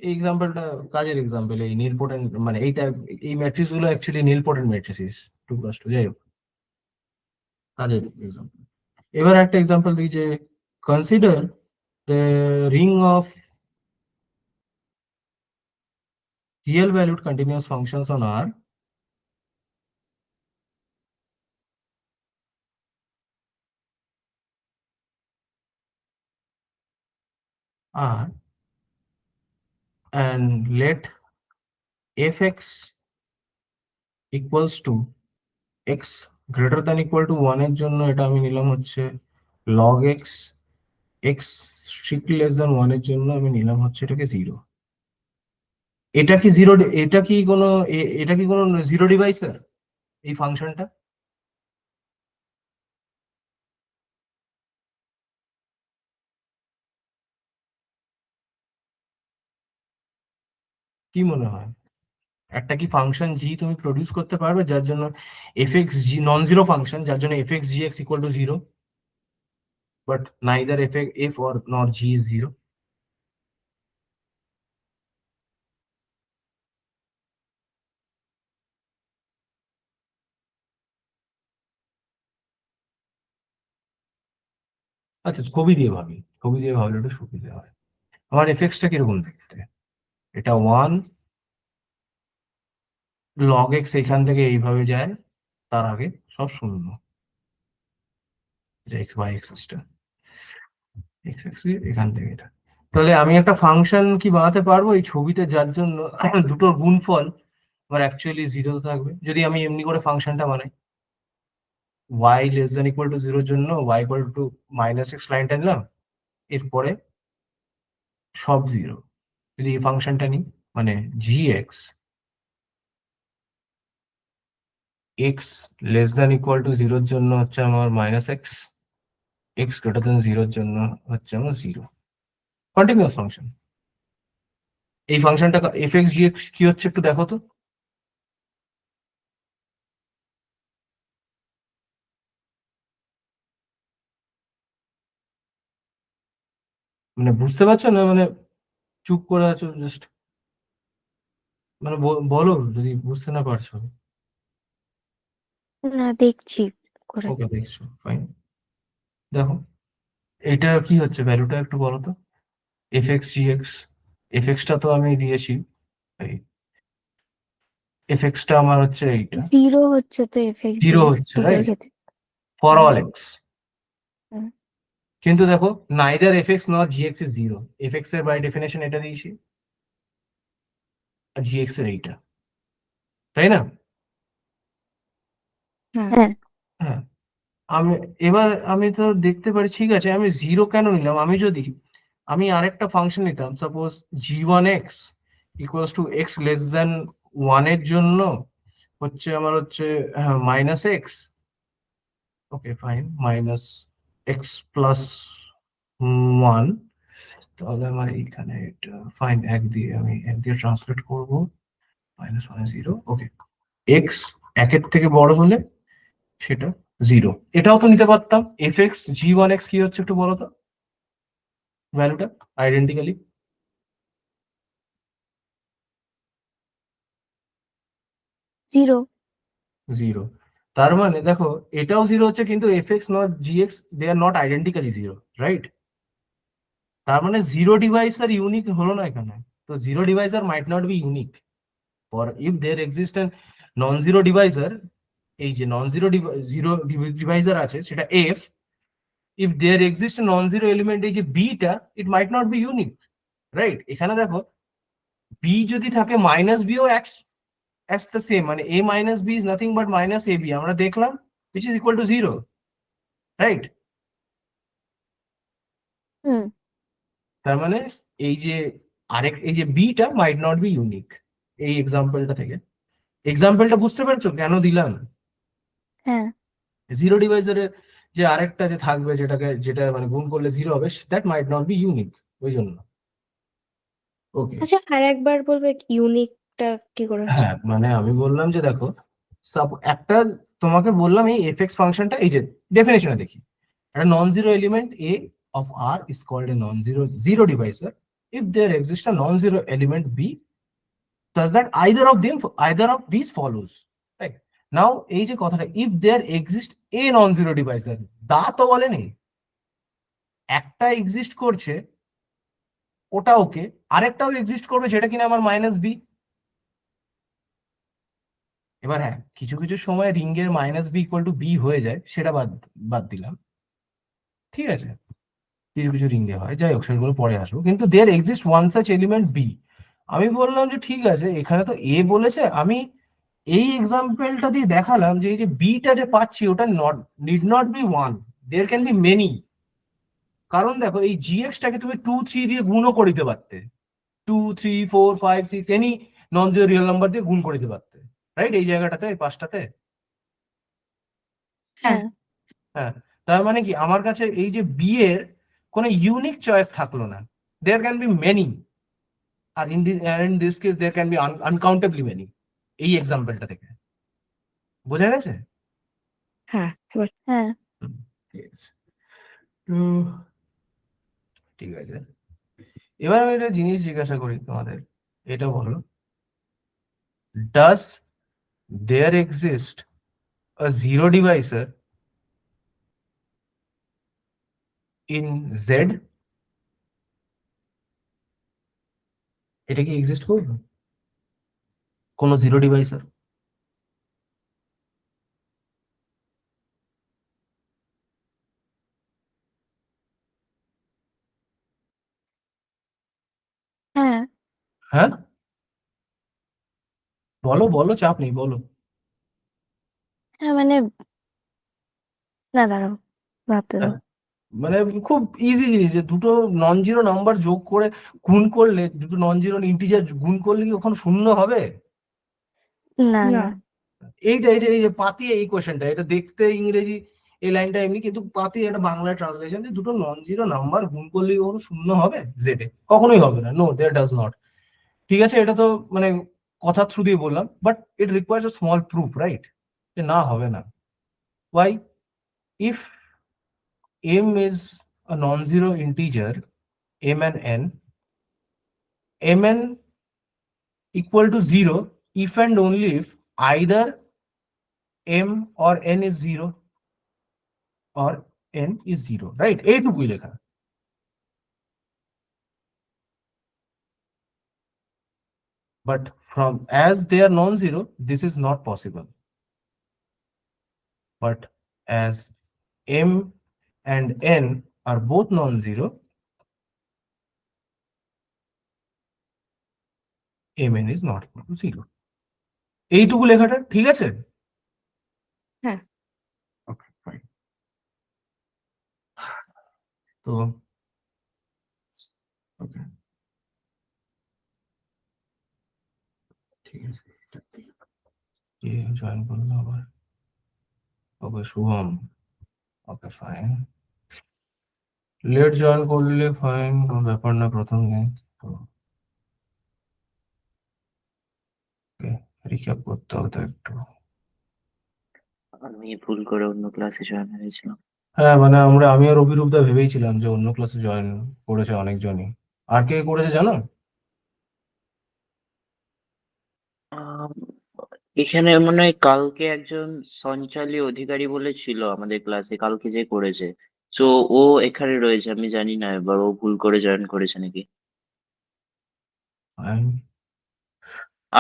এই এক্সাম্পলটা কাজের এক্সাম্পল, এই নীলপটেন্ট, মানে এইটা, এই ম্যাট্রিক্স গুলো অ্যাকচুয়ালি নীলপটেন্ট ম্যাট্রিসেস 2+2, যাই হোক কাজের এক্সাম্পল। এবার একটা এক্সাম্পল দিই যে consider the ring of real valued continuous functions on R and let fx equals to x greater than equal to 1 এর জন্য এটা আমি নিলাম হচ্ছে log x, x strictly less than 1 এর জন্য আমি নিলাম হচ্ছে এটাকে 0। এটা কি জিরো, এটা কি কোনো এটা কি কোনো জিরো ডিভাইসার এই ফাংশনটা? কি মনে হয়, একটা কি ফাংশন জি তুমি প্রডিউস করতে পারবে যার জন্য fx g non zero function, যার জন্য fx gx equal to 0, but neither f or nor g is 0? আচ্ছা ছবি দিয়ে ভাবি, ছবি দিয়ে ভাবলে একটু সুবিধা হয়। আমার এফেক্টসটা কিরকম দেখতে? এটা 1 log x এখান থেকে এইভাবে যায়, তার আগে সব শূন্য, x y এক্সিসটা x এক্সিস এখান থেকে এটা। তাহলে আমি একটা ফাংশন কি বানাতে পারবো এই ছবিতে, যার জন্য দুটোর গুণফল আমার অ্যাকচুয়ালি 0 থাকবে? যদি আমি এমনি করে ফাংশনটা বানাই, y less than equal to 0 এর জন্য y equal to -x লাইনটা নিলাম, এরপরে সব 0। যদি এই ফাংশনটা নিই, মানে gx x less than equal to 0 এর জন্য হচ্ছে আমার -x, x greater than 0 এর জন্য হচ্ছে আমার 0, কন্টিনিউয়াস ফাংশন। এই ফাংশনটা fx gx কি হচ্ছে একটু দেখো তো। মানে বুঝতে পারছো না, মানে চুপ করে আছো জাস্ট, মানে বলো যদি বুঝতে না পারছো। না, দেখছি করে। ওকে দেখছো, ফাইন। দেখো এটা কি হচ্ছে, ভ্যালুটা একটু বলো তো। fx gx, fx টা তো আমি দিয়েছি, এই fx টা আমার হচ্ছে এইটা 0 হচ্ছে তো এফএক্স 0 ডিএক্স হচ্ছে, দুটোর রাইট, ক্ষেত্রে। For all x। হুম। কিন্তু দেখো neither fx nor gx is 0, fx এর বাই ডেফিনেশন এটা দিয়েছি, আর gx এর এইটা, তাই না? হ্যাঁ। হ্যাঁ, আমি এবার আমি তো দেখতে পারি, ঠিক আছে আমি 0 কেন নিলাম? আমি যদি আমি আরেকটা ফাংশন নিতাম, suppose g1x equals to x less than 1 এর জন্য হচ্ছে আমার হচ্ছে -x, okay fine, -x plus 1, তাহলে আমার এইখানে এটা ফাইন 1 দিয়ে আমি 1 দিয়ে ট্রান্সলেট করব, -1 0, ওকে। x 1 এর থেকে বড় হলে সেটা 0। এটাও তো নিতে পারতাম, fx g1x কি হচ্ছে একটু বলো তো ভ্যালুটা আইডেন্টিক্যালি। 0। তার মানে দেখো এটাও 0 হচ্ছে, কিন্তু fx not gx they are not identically 0, right? তার মানে জিরো ডিভাইসার ইউনিক হলো না এখানে। তো zero divisor might not be unique, for if there exist an non zero divisor, এই যে নন জিরো ডিভাইজার আছে সেটা f, if there exist non zero element এই যে beta, it might not be unique, right? এখানে দেখো b যদি থাকে মাইনাস বি ও acts the same, মানে a minus b is nothing but minus ab আমরা দেখলাম, which is equal to 0, right? হুম তার মানে এই যে এই যে beta might not be unique এই এক্সাম্পলটা থেকে। এক্সাম্পলটা বুঝতে পারছো কেন দিলাম? হ্যাঁ জিরো ডিভাইজারের যে আরেকটা যে থাকবে যেটা মানে গুণ করলে 0 হবে, that might not be unique, ওই জন্য। ওকে, আচ্ছা আর একবার বলবে ইউনিকটা কি করে হচ্ছে? হ্যাঁ মানে আমি বললাম যে দেখো একটা তোমাকে বললাম এই এফএক্স ফাংশনটা, এই যে ডেফিনেশনে দেখি, একটা নন zero element A of R is called a non-zero divisor if there exists a non-zero element B such that either of these follows, right? Now এই যে কথাটা if there exists a non-zero divisor, তা তো বলেনি, একটা exist করছে ওটা ওকে, আরেকটাও এক্সিস্ট করবে যেটা কিনা আমার মাইনাস বি। এবার হ্যাঁ কিছু কিছু সময় রিং এর minus b equal to b হয়ে যায়, সেটা বাদ দিলাম, ঠিক আছে? কিছু কিছু রিং এ হয়, যাই হোক সেগুলো পরে আসবো, কিন্তু there exist one such element b. আমি বললাম যে ঠিক আছে, এখানে তো এ বলেছে, আমি এই এক্সাম্পলটা দিয়ে দেখালাম যে এই যে বিটা যে পাচ্ছি ওটা need not be one, there can be many. কারণ দেখো এই জিএক্সটাকে তুমি 2 3 দিয়ে গুণও করে দিতে পারতে, 2 3 4 5 6 any non zero real number দিয়ে গুণ করে দিতে পারতে, রাইট? এই জায়গাটাতে, এই পাঁচটাতে। হ্যাঁ হ্যাঁ, তার মানে কি আমার কাছে এই যে বি এর কোনো ইউনিক চয়েস থাকলো না, দেয়ার ক্যান বি মেনি, আর in this case there can be uncountably many, এই এক্সাম্পলটা থেকে বোঝা গেছে? হ্যাঁ এবার হ্যাঁ ঠিক আছে, তো ঠিক আছে, এবার আমি একটা জিনিস জিজ্ঞাসা করি তোমাদের, এটা বলো, does there exist a zero divisor in Z? এটা কি এক্সিস্ট করবে কোনো জিরো ডিভাইসার? হ্যাঁ হ্যাঁ বলো বলো, চাপ নেই, বলো। হ্যাঁ মানে না দাঁড়াও ভাবতে দাও। মানে খুব ইজি জিনিস, যে দুটো নন জিরো নাম্বার যোগ করে গুণ করলে, দুটো নন জিরো ইন্টিজার গুণ করলে কি ওখানে শূন্য হবে? না না না এই যে পাতিয়ে এই কোশ্চেনটা, এটা দেখতে ইংরেজি এই লাইনটা এমনি, কিন্তু পাতিয়ে এটা বাংলা ট্রান্সলেশন, যে দুটো নন জিরো নাম্বার গুণ করলে কি কখনো শূন্য হবে জেডে? কখনোই হবে না, নো দেয়ার ডাজ নট। ঠিক আছে, এটা তো মানে কথা থ্রু দিয়ে বললাম, but it requires a small proof, right? যে না হবে না। Why? If m is a non-zero integer, m and n, mn equal to 0 if and only if either m or n is 0 or n is 0, right? এইটুকুই লেখা। But from as they are non-zero, this is not possible. But as m and n are both non-zero, mn is not equal to 0. এইটুকু লেখাটা ঠিক আছে? হ্যাঁ Okay, fine. তো ওকে, ঠিক আছে, কে জয়েন করলো আবার? Okay, Shubham. Okay fine, late join করলে ফাইন, কোনো ব্যাপার না, প্রথম দিন তো। ওকে, রিক্যাপ করতে হবে তো একটু। আমি ভুল করে অন্য ক্লাসে জয়েন হয়েছিলাম। হ্যাঁ মানে আমি আর অভিরূপদা ভেবেইছিলাম যে অন্য ক্লাসে জয়েন করেছে অনেকজনই। আর কে করেছে জানো? আম, এখানে মনে হয় কালকে একজন সঞ্চালী অধিকারী বলে ছিল আমাদের ক্লাসে, কালকে যে করেছে, তো ও এখানে রয়েছে, আমি জানি না এবার ও ভুল করে জয়েন করেছে নাকি। Fine.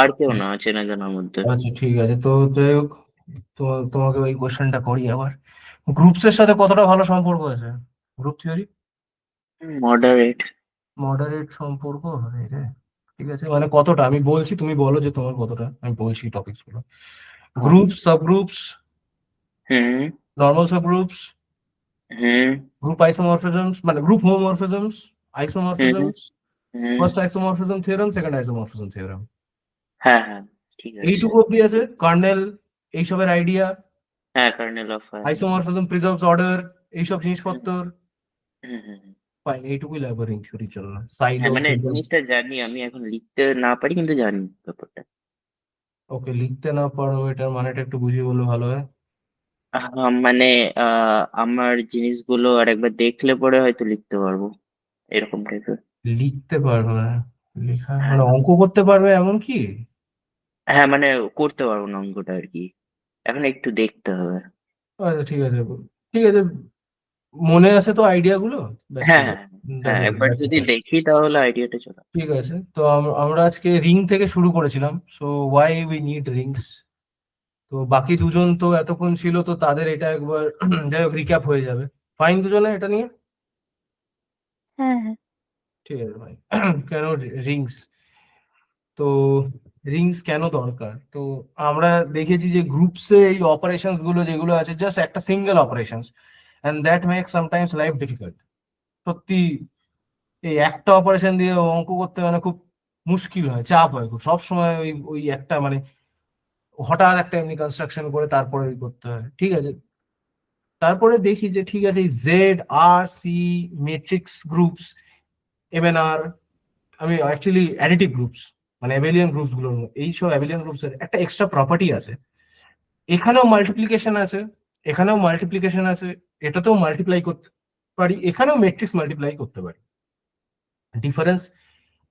আর কেউ না চেনা জানার মধ্যে। আচ্ছা ঠিক আছে, তো যাই হোক, তো তোমাকে ওই কোশ্চেনটা করি আবার, গ্রুপস এর সাথে কতটা ভালো সম্পর্ক আছে গ্রুপ থিওরি? মডারেট। মডারেট সম্পর্ক হয় রে। ঠিক আছে, মানে কতটা আমি বলছি, তুমি বলো যে তোমার কতটা, আমি বলছি টপিকস গুলো। Group, subgroups, hmm normal subgroups, hmm group isomorphisms, মানে group homomorphisms, hmm isomorphisms, hmm first isomorphism theorem, second isomorphism theorem, হ্যাঁ হ্যাঁ ঠিক আছে। এইটুকু অব্দি আছে। কার্নেল, এইসবের আইডিয়া, হ্যাঁ কার্নেল অফ আইসোমরফিজম, প্রিজার্ভস অর্ডার, এইসব জিনিসপত্র, হুম। ফাইন, এইটুকুই লাগবে রিং থিওরির জন্য। হ্যাঁ সাইলো, মানে জিনিসটা জানি, আমি এখন লিখতে না পারি কিন্তু জানি ব্যাপারটা। ওকে, লিখতে না পারো এটার মানেটা একটু বুঝিয়ে বললে ভালো হয়। মানে আমার জিনিসগুলো আর একবার দেখলে পরে হয়তো লিখতে পারবো, এরকম টাইপের। লিখতে পারবে না, লেখা হ্যাঁ মানে অঙ্ক করতে পারবে এমন কি? হ্যাঁ মানে করতে পারবো না অঙ্কটা আর কি, এখন একটু দেখতে হবে। আচ্ছা ঠিক আছে, ঠিক আছে, মনে আছে তো আইডিয়া গুলো? ব্যাস হ্যাঁ ঠিক হ্যাঁ আছে, হ্যাঁ একবার that's যদি sufficient. দেখি তাহলে আইডিয়াটা চলে আসবে। ঠিক আছে, তো আমরা আজকে রিং থেকে শুরু করেছিলাম, so why we need Rings. তো বাকি দুজন তো এতক্ষণ ছিল, তো তাদের এটা একবার যাই হোক রিক্যাপ হয়ে যাবে। ফাইন দুজনে এটা নিয়ে? হ্যাঁ হ্যাঁ ঠিক আছে ভাই। কেন রিংস? তো রিংস কেন দরকার? তো আমরা দেখেছি যে গ্রুপসে এই অপারেশনস গুলো যেগুলো আছে, জাস্ট একটা single operations, and that make sometimes life difficult. সত্যি এই একটা অপারেশন দিয়ে অঙ্ক করতে মানে খুব মুশকিল হয়, চাপ হয় খুব, সবসময় ওই ওই একটা মানে হঠাৎ একটা এমনি কনস্ট্রাকশন করে তারপরে ওই করতে হয়। ঠিক আছে, তারপরে দেখি যে ঠিক আছে, Z R C matrix groups, এমএনআর, আমি অ্যাকচুয়ালি অ্যাডিটিভ গ্রুপস মানে অ্যাবেলিয়ান গ্রুপস গুলোর, এইসব অ্যাবেলিয়ান গ্রুপস এর একটা এক্সট্রা প্রপার্টি আছে, এখানেও মাল্টিপ্লিকেশন আছে, এখানেও মাল্টিপ্লিকেশন আছে, এটাতেও মাল্টিপ্লাই করতে পারি, এখানেও ম্যাট্রিক্স মাল্টিপ্লাই করতে পারি। ডিফারেন্স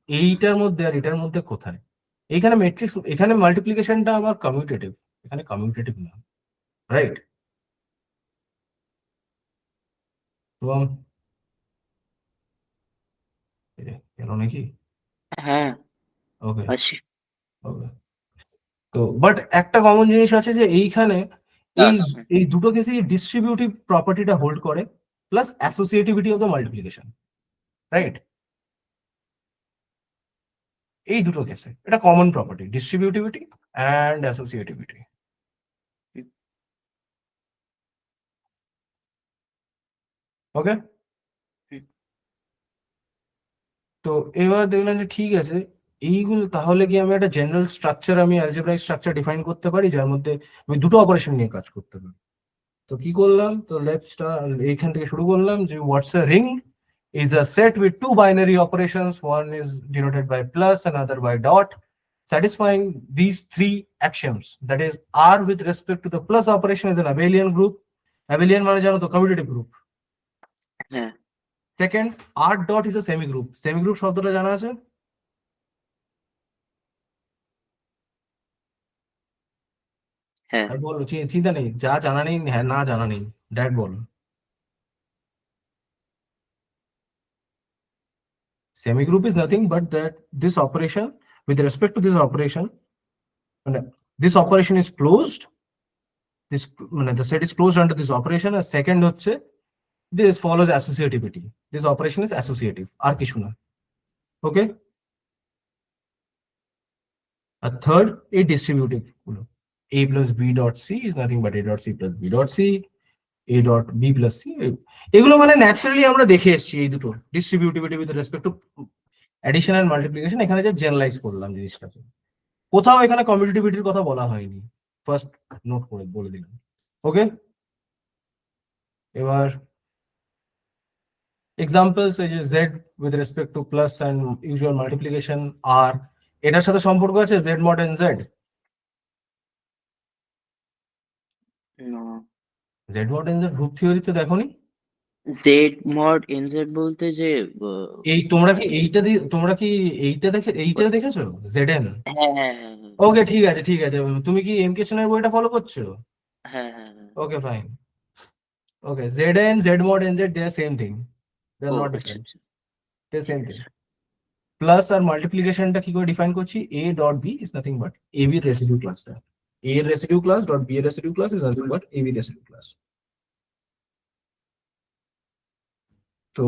এইটার মধ্যে আর এটার মধ্যে কোথায়? এইখানে ম্যাট্রিক্স, এখানে মাল্টিপ্লিকেশনটা আমার কমিউটেটিভ, এখানে কমিউটেটিভ না, রাইট? এবং কেন নাকি? হ্যাঁ ওকে আছে। ওকে, তো বাট একটা কমন জিনিস আছে যে এইখানে এই আছে। এই দুটো কেসেই ডিস্ট্রিবিউটিভ প্রপার্টিটা হোল্ড করে, plus associativity of the multiplication, right? এই দুটো কেসে এটা কমন প্রপার্টি, ডিস্ট্রিবিউটিভিটি অ্যান্ড অ্যাসোসিয়েটিভিটি। ওকে, তো এবার দেখলাম যে ঠিক আছে, এইগুলো তাহলে কি আমি একটা জেনারেল স্ট্রাকচার, আমি অ্যালজেব্রাইক স্ট্রাকচার ডিফাইন করতে পারি যার মধ্যে আমি দুটো অপারেশন নিয়ে কাজ করতে পারি। তো কি করলাম, তো লেটস এইখান থেকে শুরু করলাম যে হোয়াটস আ ring is a set with two binary operations, one is denoted by plus, another by dot, satisfying these three axioms. That is, R with respect to the plus operation is an abelian group. Abelian মানে জানো তো, commutative group. হ্যাঁ Second, R dot is a semi group. Semi group শব্দটা জানা আছে? হ্যাঁ আর বলো, চিন্তা নেই, যা জানা নেই, হ্যাঁ না জানা নেই, ডাইরেক্ট বলো। Semi group is nothing but that this operation, with respect to this operation, this operation is closed, this the set is closed under this operation, and second হচ্ছে this follows associativity, this operation is associative, আর কিছু না। ওকে, আর third এই distributive গুলো, a plus b dot c is nothing but a dot c plus b dot c, a dot b plus c, এগুলো মানে naturally আমরা দেখে এসেছি এই দুটো distributivity with respect to addition and multiplication, এখানে যে জেনারেলাইজ করলাম জিনিসটাকে, কোথাও এখানে কমিউটেটিভিটির কথা বলা হয়নি, ফার্স্ট নোট করে বলে দিলাম। ওকে, এবার এক্সাম্পলস এই যে z with respect to plus and usual multiplication r, এটার সাথে সম্পর্ক আছে z mod n z? z mod n z group থিওরিতে দেখোনি? জেড মড এনজেড বলতে যে এই তোমরা কি এইটা দেখেছো zn? হ্যাঁ হ্যাঁ হ্যাঁ ওকে ঠিক আছে ঠিক আছে, তুমি কি এম কে সেনের বইটা ফলো করছো? হ্যাঁ হ্যাঁ হ্যাঁ। Okay fine, okay zn z mod n z they are same thing, they are ও not আচ্ছা different, আচ্ছা they are ঠিক same আছে। thing. প্লাস আর মাল্টিপ্লিকেশনটা কি করে ডিফাইন করছি, a dot b is nothing but ab residue ক্লাসটা, A residue class dot B residue class is nothing but AB residue class. তো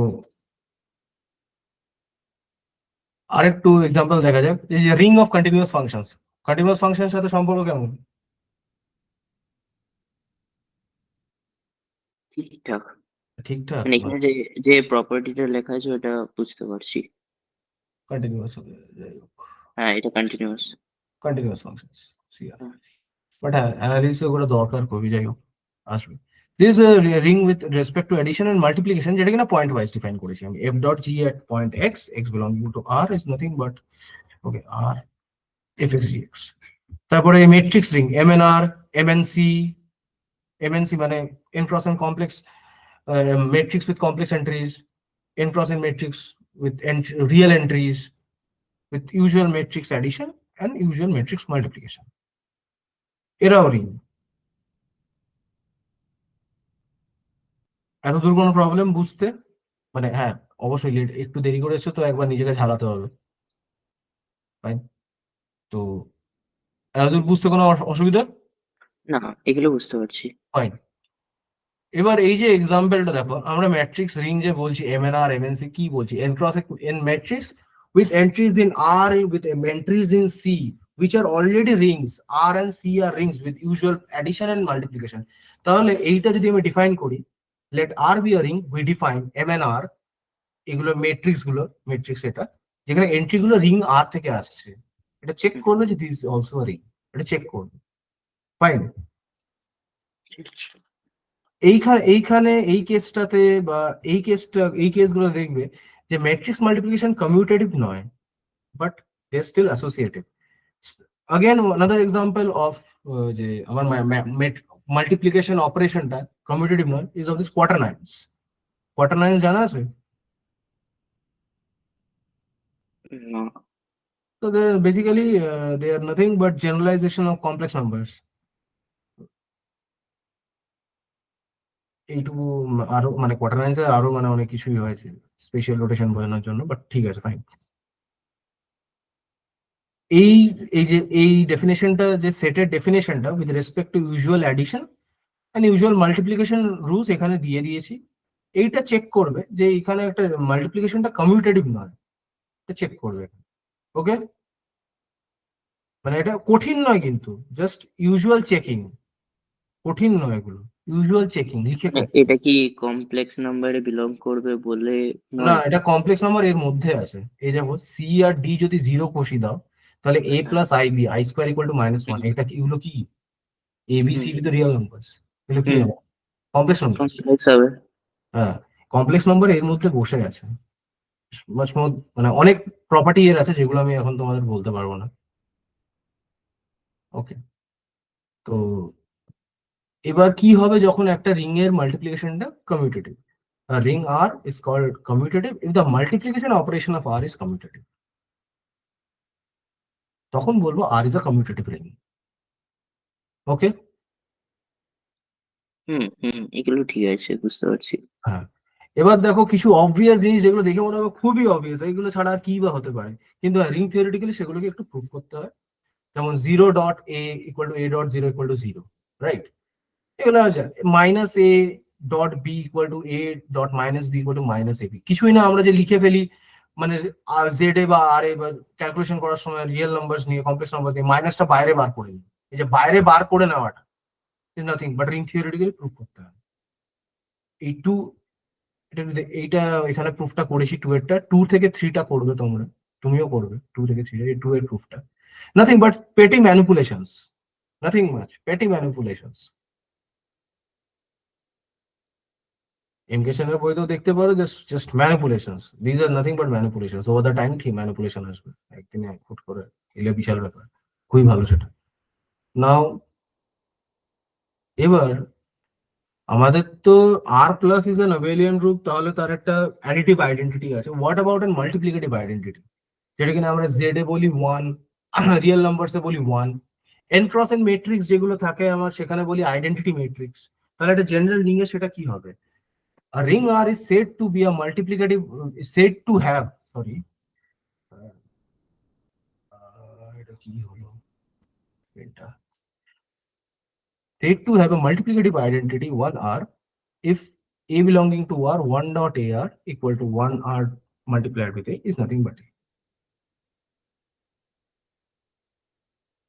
আরেকটু এক্সাম্পল দেখা যাক, এই যে ring of continuous functions, continuous ফাংশনের সাথে সম্পর্ক কেমন? ঠিকঠাক। ঠিকঠাক, মানে এখানে যে যে প্রপার্টিটা লেখা আছে ওটা বুঝতে পারছি। কন্টিনিউয়াস হবে, যাই হোক হ্যাঁ, এটা continuous. Continuous functions CR. Hmm. But হ্যাঁ, অ্যানালিসিস করে দরকার খুবই, যাই হোক আসবে। This ring with respect to addition and multiplication, যেটা কিনা পয়েন্ট ওয়াইজ ডিফাইন করেছি আমি। F dot g at point x, x belonging to R is nothing but okay আর এফ এক্স জি এক্স। তারপরে matrix ring MNR, MNC, MNC মানে n cross and complex matrix with complex entries, n-cross n matrix with real entries, with usual matrix addition and usual matrix multiplication. এরাও ring. এতদূর কোনো problem বুঝতে? মানে হ্যাঁ, অবশ্যই একটু দেরি করেছো তো একবার নিজেকে ঝালাতে হবে, ফাইন। তো এতদূর বুঝতে কোনো অসুবিধা? না, এগুলো বুঝতে পারছি। ফাইন। এবার এই যে এক্সাম্পলটা দেখো, আমরা ম্যাট্রিক্স রিং যে বলছি এমএনআর এমএনসি, কি বলছি? N cross N matrix with entries in R with entries in C, which are already rings. R and C are rings with usual addition and multiplication. তাহলে এইটা যদি আমি ডিফাইন করি, let R be a ring, we define M and R, এগুলো matrix গুলো, matrix এটা যেখানে entry গুলো রিং R থেকে আসছে, এটা চেক করবে যে দিস অলসো আ রিং, এটা চেক করবে। ফাইন। এইখানে এই কেসটাতে বা এই কেসগুলো দেখবে যে ম্যাট্রিক্স মাল্টিপ্লিকেশন কমিউটেটিভ নয়, but they are still associated. again another example of যে আমার মাল্টিপ্লিকেশন অপারেশনটা কমিউটেটিভ নয় ইজ অফ দিস কোয়াটারনাইনস। কোয়াটারনাইনস জানা আছে? না। So they basically they are nothing but generalization of complex numbers. এইটুকু আরো মানে কোয়াটারনাইনস এর আরো মানে অনেক কিছুই হয়েছে স্পেশাল নোটেশন বোঝানোর জন্য, বাট ঠিক আছে ফাইন। এই ডেফিনেশনটা, যে সেটের ডেফিনেশনটা with respect to usual addition and usual multiplication rules এখানে দিয়ে দিয়েছি। এইটা চেক করবে যে এখানে একটা মাল্টিপ্লিকেশনটা কমিউটেটিভ নয়, এটা চেক করবে। ওকে, মানে এটা কঠিন নয় কিন্তু, জাস্ট ইউজুয়াল চেকিং, কঠিন নয় এগুলো, ইউজুয়াল চেকিং লিখে। এটা কি কমপ্লেক্স নাম্বারে বিলং করবে বলে না, নয়? এটা কমপ্লেক্স নাম্বার এর মধ্যে আছে। এই দেখো সি আর ডি যদি জিরো কষি দাও তাহলে A plus I B I square equal to -1, এটা কি, এগুলো কি এ বি সি ডি তো রিয়েল নাম্বারস, এগুলো কি হবে? Complex number. কমপ্লেক্স হবে। হ্যাঁ, কমপ্লেক্স নাম্বার এর মধ্যে বসে গেছে। মাচ মোর মানে অনেক প্রপার্টি এর আছে যেগুলো আমি এখন তোমাদের বলতে পারবো না। ওকে, তো এবার কি হবে যখন একটা রিং এর মাল্টিপ্লিকেশনটা commutative? A ring R is called commutative if the multiplication operation of R is commutative. তখন বলবো R is a commutative ring. ওকে, এগুলো ঠিক আছে, বুঝতে পারছি। হ্যাঁ। এবার দেখো কিছু অবভিয়াস জিনিস যেগুলো দেখে মনে হবে খুবই অবভিয়াস, এইগুলো ছাড়া আর কি বা হতে পারে, কিন্তু রিং থিওরিটিক্যালি সেগুলোকে একটু প্রুফ করতে হয়। যেমন 0.a=a.0=0, রাইট? এগুলো -a.b=a.-b=-ab, কিছুই না, আমরা যে লিখে ফেলি মানে জেড এ বা আর এ বা ক্যালকুলেশন করার সময় রিয়েল নাম্বারস নিয়ে, কমপ্লেক্স নাম্বার নিয়ে মাইনাসটা বাইরে বার করে নিই। এই যে বাইরে বার করে নেওয়াটা is nothing but ring theoretically proof করতে হয়। এই টু, এইটা এখানে প্রুফটা করেছি 2 এরটা, 2 থেকে 3টা করবে তোমরা, তুমিও করবে 2 থেকে 3, এই 2 এর প্রুফটা নাথিং বাট পেটি ম্যানিপুলেশনস, নাথিং মাচ, পেটি ম্যানিপুলেশনস। এমকে সেনের বইতেও দেখতে পারো, just manipulations, this are nothing but manipulations. Over the time কি ম্যানিপুলেশন আসবে, একদিনে ফুট করে এলে বিশাল ব্যাপার, খুবই ভালো সেটা। নাও এবার আমাদের তো R plus is an abelian group, তাহলে তার একটা অ্যাডিটিভ আইডেন্টিটি আছে। What about an multiplicative identity, যেটা কিনা আমরা জেড এ বলি 1, রিয়েল নাম্বারসে বলি 1, এন ক্রস এন ম্যাট্রিক্স যেগুলো থাকে আমার সেখানে বলি আইডেন্টিটি ম্যাট্রিক্স। তাহলে একটা জেনারেল রিং এর সেটা কি হবে? A ring R is said to be a multiplicative, is said to have, sorry, এটা কি হলো এটা, said to have a multiplicative identity 1R if A belonging to R 1 dot AR equal to 1R multiplied with A is nothing but A.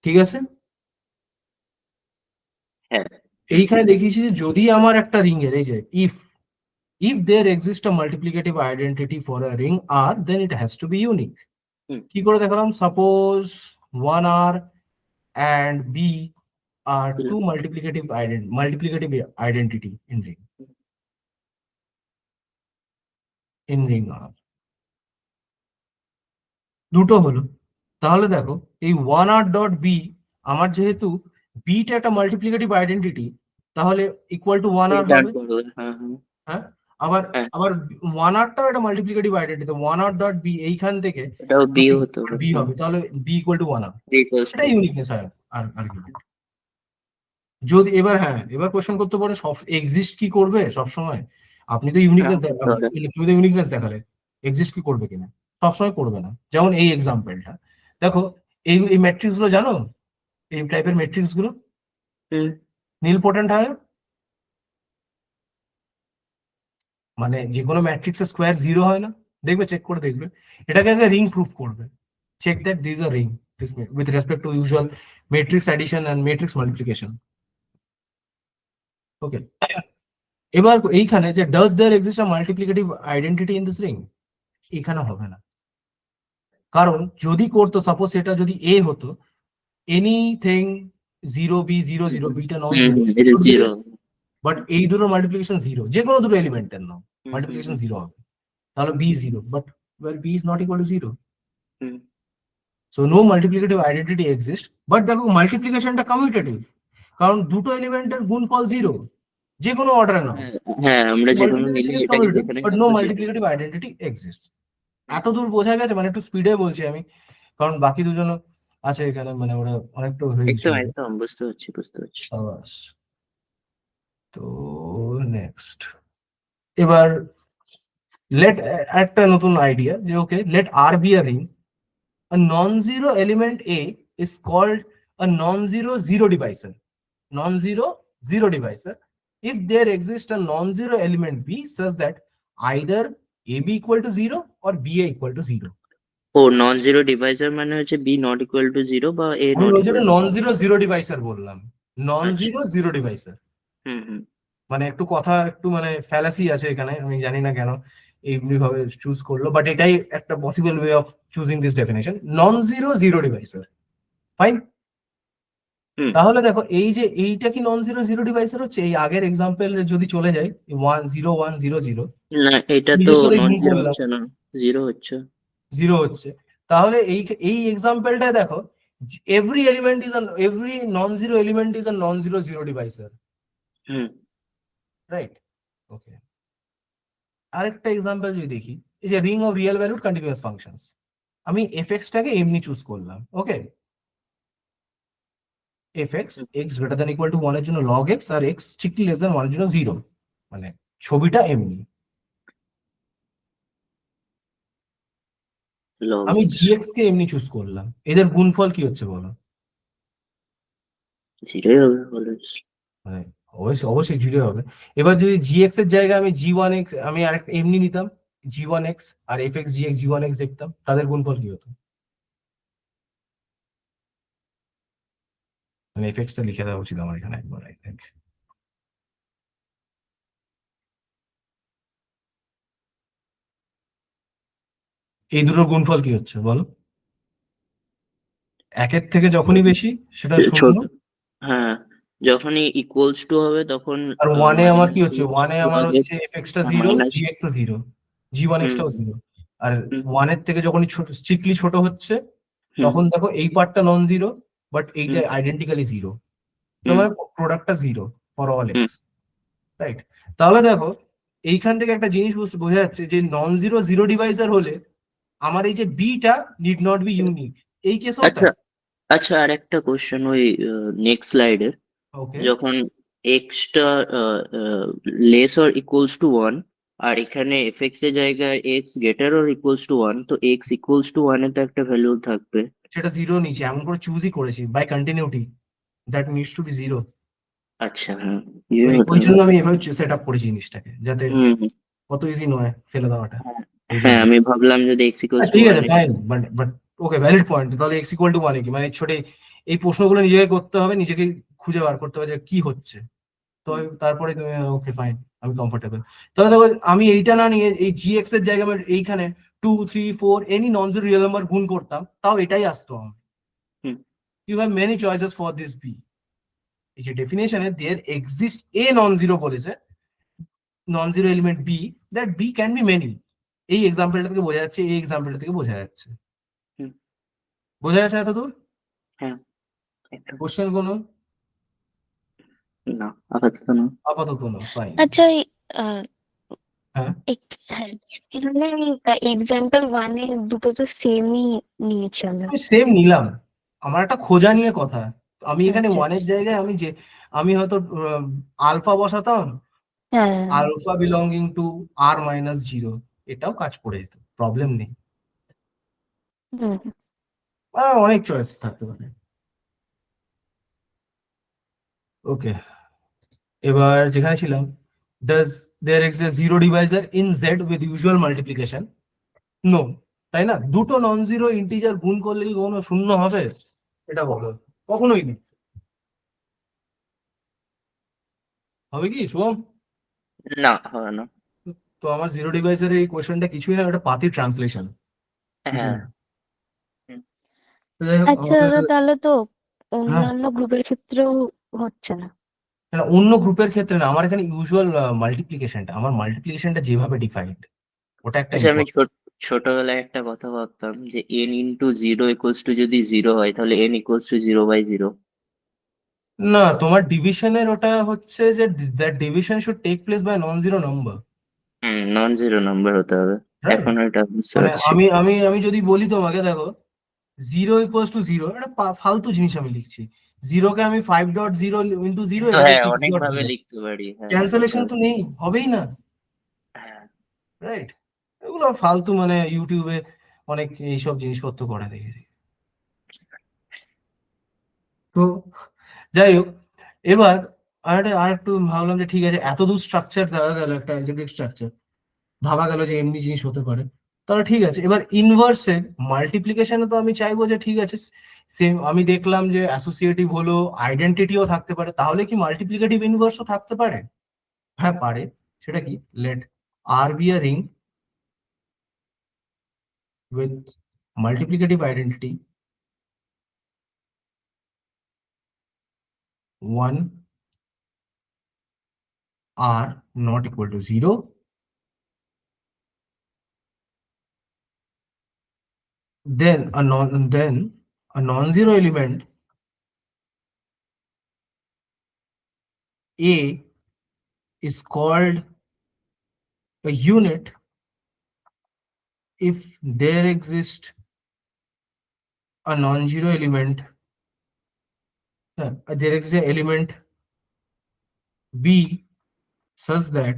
ঠিক আছে? হ্যাঁ এইখানে দেখিয়েছি যে যদি আমার একটা রিং এর এই যে if there exists a multiplicative identity for a ring R then it has to be unique. কি করে দেখালাম? Suppose 1R and B are two multiplicative identity in ring R. দুটো হলো। তাহলে দেখো এই 1R dot B আমার যেহেতু B টা একটা মাল্টিপ্লিকেটিভ আইডেন্টিটি তাহলে ইকুয়াল টু 1R হবে। হ্যাঁ আবার হ্যাঁ। আবার 1R টাও একটা multiplicative identity, 1R dot B এইখান থেকে এটাও বি হতো B হবে, তাহলে B ইকুয়াল টু 1R। এটা ইউনিকনেস আর আর্গুমেন্ট। যদি এবার হ্যাঁ এবার কোশ্চেন করতে পারে সব এক্সিস্ট কি করবে সব সময়? আপনি তো ইউনিকনেস দেখালে এক্সিস্ট কি করবে কিনা? সবসময় করবে না। যেমন এই এক্সাম্পলটা দেখো, এই ম্যাট্রিক্স গুলো জানো, এই টাইপের ম্যাট্রিক্স গুলো নীল পোটেন্ট হয়, মানে যে কোনো ম্যাট্রিক্স এর স্কোয়ার 0 হয় না, দেখবে চেক করে দেখবে। এটাকে আগে রিং প্রুফ করবে, check that this are ring with respect to usual matrix addition and matrix multiplication. Okay, এবার এইখানে যে does there exist a multiplicative identity in this ring, এখানে হবে না। কারণ যদি করতো, সাপোজ এটা যদি এ হতো, anything 0 b 0 0 beta non zero, but এই দুটো মাল্টিপ্লিকেশন 0, যে কোনো দুটো এলিমেন্টের নাও মাল্টিপ্লিকেশন 0 হবে, তাহলে b 0, but where b is not equal to 0, so no multiplicative identity exists. But দেখো মাল্টিপ্লিকেশনটা কমিউটেটিভ, কারণ দুটো এলিমেন্টের গুণফল 0, যে কোনো অর্ডারে নাও। হ্যাঁ আমরা যে কোনো মিলি এটাকে যেখানে but no multiplicative identity exists. এত দূর বোঝা গেছে? মানে একটু স্পিডে বলছি আমি, কারণ বাকি দুজন আছে এখানে, মানে ওরা অনেকটা হয়ে গেছে। একদম বুঝতে পারছি। তো নেক্সট এবার লেট একটা নতুন আইডিয়া যে okay let R be a ring, a non-zero element A is called a non-zero zero divisor. Non-zero zero divisor if there exists a non-zero element B such that either AB equal to 0 or BA equal to 0. ও non zero divisor মানে হচ্ছে b not equal to zero বা a আমি ওই জন্য non-zero zero divisor বললাম, non-zero zero divisor। মানে একটু কথা একটু মানে ফ্যালাসি আছে এখানে, আমি জানি না কেন এইভাবে ভাবে চুজ করলো, বাট এটাই একটা possible way of choosing this definition, non zero zero divisor. Fine, তাহলে দেখো এই যে এইটা কি নন জিরো জিরো ডিভাইসার হচ্ছে? এই আগের এক্সাম্পল যদি চলে যাই 1 0 1 0 0, না এটা তো নন জিরো হচ্ছে না, জিরো হচ্ছে, জিরো হচ্ছে। তাহলে এই এক্সাম্পলটা দেখো, every element is every non zero element is a non zero zero divisor, right? Okay, আরেকটা এক্সাম্পল যদি দেখি, এই যে ring of real valued continuous functions, আমি এফএক্সটাকে এমনি চুজ করলাম। Okay, f x x greater than equal to 1 এর জন্য লগ এক্স, আর এক্স স্ট্রিক্টলি লেস দ্যান 1 এর জন্য 0, মানে ছবিটা এমনি। আমি জিএক্স কে এমনি চুজ করলাম, এদের গুণফল কি হচ্ছে বলো? জিরোই হবে বলে, মানে অবশ্যই 0 হবে। এবার যদি জিএক্স এর জায়গায় আমি g1x আমি আরেকটা এমনি নিতাম, g1x আর fx gx g1x দেখতাম, তাদের গুণফল কি হতো? মানে fx টা লিখে দেওয়া উচিত আমার এখানে একবার, আই থিংক। এই দুটোর গুণফল কি হচ্ছে বলো? একের থেকে যখনই বেশি সেটা ছোট, হ্যাঁ যখনই ইকুয়ালস টু হবে তখন। আর 1 এ আমার কি হচ্ছে? 1 এ আমার হচ্ছে fx টা 0 gx টা 0 g1x টাও 0, আর 1 এর থেকে যখনই ছোট স্ট্রিক্টলি ছোট হচ্ছে তখন দেখো এই পার্টটা নন জিরো, বাট এইটা আইডেন্টিক্যালি 0, তোমার প্রোডাক্টটা 0 ফর অল এক্স, রাইট? তাহলে দেখো এইখান থেকে একটা জিনিস বোঝা যাচ্ছে যে নন জিরো জিরো ডিভাইজার হলে আমার এই যে beta need not be unique, এই কেসে। আচ্ছা আর একটা কোশ্চেন, ওই নেক্সট স্লাইডের যখন এক্স টা লেস অর ইকুয়ালস টু 1 আর এখানে এফএক্স এর জায়গায় x greater or equals to 1, তো এক্স ইকুয়ালস টু 1 এ তো একটা ভ্যালু থাকবে, সেটা 0 নিচে এমন করে চুজই করেছি by continuity, that needs to be 0। আচ্ছা, হ্যাঁ ওই জন্য আমি এভাবে সেট আপ করেছি জিনিসটাকে, যাতে হুম হুম, কত ইজি নয় ফেলে দেওয়াটা। হ্যাঁ এই হ্যাঁ, জন্য আমি ভাবলাম যদি x equals to ঠিক 1 আছে fine, but okay, valid point. তাহলে এক্স ইকুয়াল টু 1 কি মানে ছোট এই প্রশ্নগুলো নিজেকে করতে হবে, নিজেকে খুঁজে বার করতে হবে যে কি হচ্ছে। তো তারপরে তুমি ওকে ফাইন, আমি কমফোর্টেবল। তাহলে দেখো আমি এইটা না নিয়ে এই জি এক্স এর জায়গায় আমি এইখানে 2 3 4 any non zero real number গুণ করতাম, তাও এটাই আসতো আমার। Hmm. You have many choices for this B. এই যে ডেফিনেশনে there exist a non zero বলেছে, non zero element B, that B can be many. এই এক্সাম্পলটা থেকে বোঝা যাচ্ছে, এই এক্সাম্পলটা থেকে বোঝা যাচ্ছে। হুম। বোঝা যাচ্ছে এত দূর? হ্যাঁ, একদম। কোশ্চেন কোনো? না, আপাতত না। আপাতত না, ফাইন। আচ্ছা এই আহ, হ্যাঁ হ্যাঁ, এখানে এক্সাম্পল 1 এ দুটো তো সেমই নিয়েছি আমরা। আমি সেম নিলাম, আমার একটা খোঁজা নিয়ে কথা। আমি এখানে আচ্ছা, ওয়ানের জায়গায় আমি হয়তো আলফা বসাতাম, হ্যাঁ alpha belonging to R minus zero, এটাও কাজ করে যেত, প্রবলেম নেই। হুম অনেক চয়েস থাকতে পারে। ওকে, এবার যেখানে ছিলাম, does there exist zero divisor in Z with usual multiplication? No, তাই না? দুটো নন জিরো ইন্টিজার গুণ করলে কি কোনো শূন্য হবে? এটা বলো, কখনোই নেই। হবে কি শুভম? না, হবে না। তো আমার জিরো ডিভাইজারের এই কোয়েশ্চেনটা কিছুই না, ওটা পাতির ট্রান্সলেশন। হ্যাঁ। হুম। আচ্ছা দাদা, তাহলে তো হ্যাঁ, অন্যান্য গ্রুপের ক্ষেত্রেও হচ্ছে না। অন্য গ্রুপের ক্ষেত্রে না, আমার এখানে ইউজুয়াল মাল্টিপ্লিকেশনটা, আমার মাল্টিপ্লিকেশনটা যেভাবে ডিফাইন্ড, ওটা একটা আচ্ছা, আমি important। ছোটবেলায় একটা কথা ভাবতাম যে n into zero equals to যদি জিরো হয় তাহলে n ইকুয়ালস টু 0/0। না, তোমার ডিভিশনের ওটা হচ্ছে যে that division should take place by non zero number, non zero number হতে হবে। রাইট? এখন এটা বুঝতে মানে পারছি। আমি যদি বলি তোমাকে, দেখো জিরো ইকুয়ালস টু জিরো, এটা ফালতু জিনিস আমি লিখছি। জিরোকে আমি 5.0 ইন্টু জিরো, কিন্তু এটা হ্যাঁ, সিক্স অনেক ডট ভাবে জিরো লিখতে পারি, হ্যাঁ এটা। ক্যান্সেলেশন তো নেই, হবেই না, হ্যাঁ। রাইট? এগুলো ফালতু, মানে ইউটিউবে অনেক এইসব জিনিসপত্র করে দেখেছি। তো যাই হোক, এবার আর একটু ভাবলাম যে ঠিক আছে, এত দূর স্ট্রাকচার দেওয়া গেল, একটা অ্যালজেব্রিক স্ট্রাকচার ভাবা গেল যে এমনি জিনিস হতে পারে, তাহলে ঠিক আছে। এবার ইনভার্সে মাল্টিপ্লিকেশনে তো আমি চাইবো যে ঠিক আছে, সেম আমি দেখলাম যে অ্যাসোসিয়েটিভ হলো, আইডেন্টিটিও থাকতে পারে, তাহলে কি মাল্টিপ্লিকেটিভ ইনভার্সও থাকতে পারে? হ্যাঁ পারে। সেটা কি? Let R be a ring with multiplicative identity 1 r not equal to 0, then a non-zero element A is called a unit if there exists a non-zero element, there exists an element B such that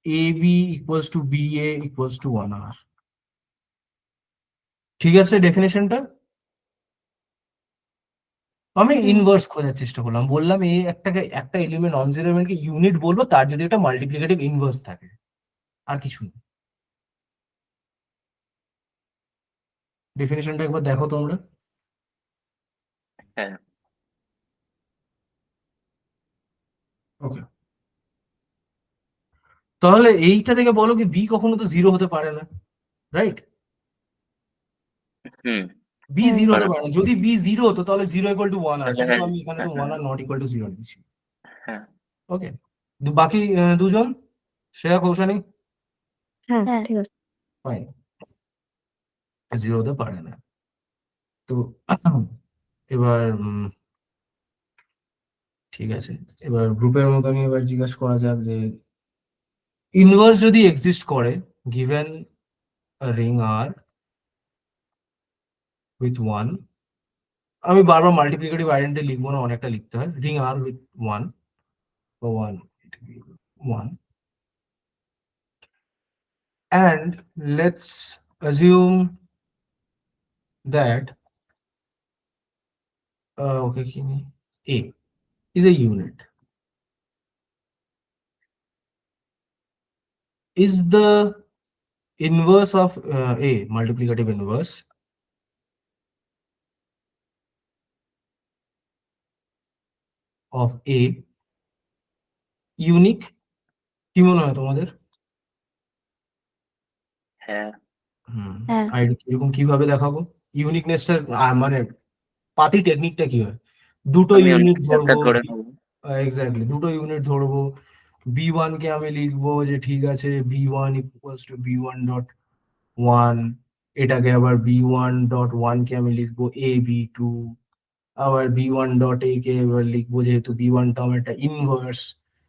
AB equals to BA equals to 1R. ঠিক আছে ডেফিনেশনটা? আমি inverse খোঁজার চেষ্টা করলাম, বললাম এই একটা element non zero এলিমেন্টকে unit বলবো তার যদি একটা মাল্টিপ্লিকেটিভ ইনভার্স থাকে, আর কিছু না। ডেফিনেশনটা একবার দেখো তোমরা। হ্যাঁ। ওকে, তাহলে এইটা থেকে বলো কি বি কখনো তো জিরো হতে পারে না, রাইট? হুম। বি হুম। জিরো হতে পারে। পারে না। যদি বি জিরো হতো তাহলে জিরো ইকুয়াল টু 1R, তাহলে কিন্তু হ্যাঁ। আমি এখানে তো 1R নট ইকুয়াল টু 0 নিচ্ছি। হ্যাঁ। ওকে, বাকি দুজন, শ্রেয়া কৌশানী, হ্যাঁ হ্যাঁ। ঠিক আছে। ফাইন, জিরো হতে পারে না। তো এবার ঠিক আছে, এবার গ্রুপের মতো আমি এবার জিজ্ঞাসা করা যাক যে ইনভার্স যদি এক্সিস্ট করে গিভেন রিং আর উইথ 1, আমি বারবার মাল্টিপ্লিকেটিভ আইডেন্টিটি লিখবো না, অনেকটা লিখতে হয়, রিং আর উইথ 1 বা 1 and let's assume that okay, A is a unit. is the inverse of a multiplicative inverse of a unique? কি মনে হয় তোমাদের? হ্যাঁ, হ্যাঁ। এরকম কিভাবে দেখাবো ইউনিকনেসটা? মানে পাতি টেকনিকটা কি হয়? দুটো আমি অন্য ইউনিট কিছু একটা ধরবো, ধরে নেবো। এক্স্যাক্টলি দুটো ইউনিট ধরবো। b1 কে আমি লিখবো যে ঠিক আছে b1 equals to b1 dot 1, এটাকে আবার b1 ডট 1 কে আমি লিখবো a b2, আবার b1 ডট a কে এবার লিখবো যেহেতু b1 টার্ম একটা ইনভার্স,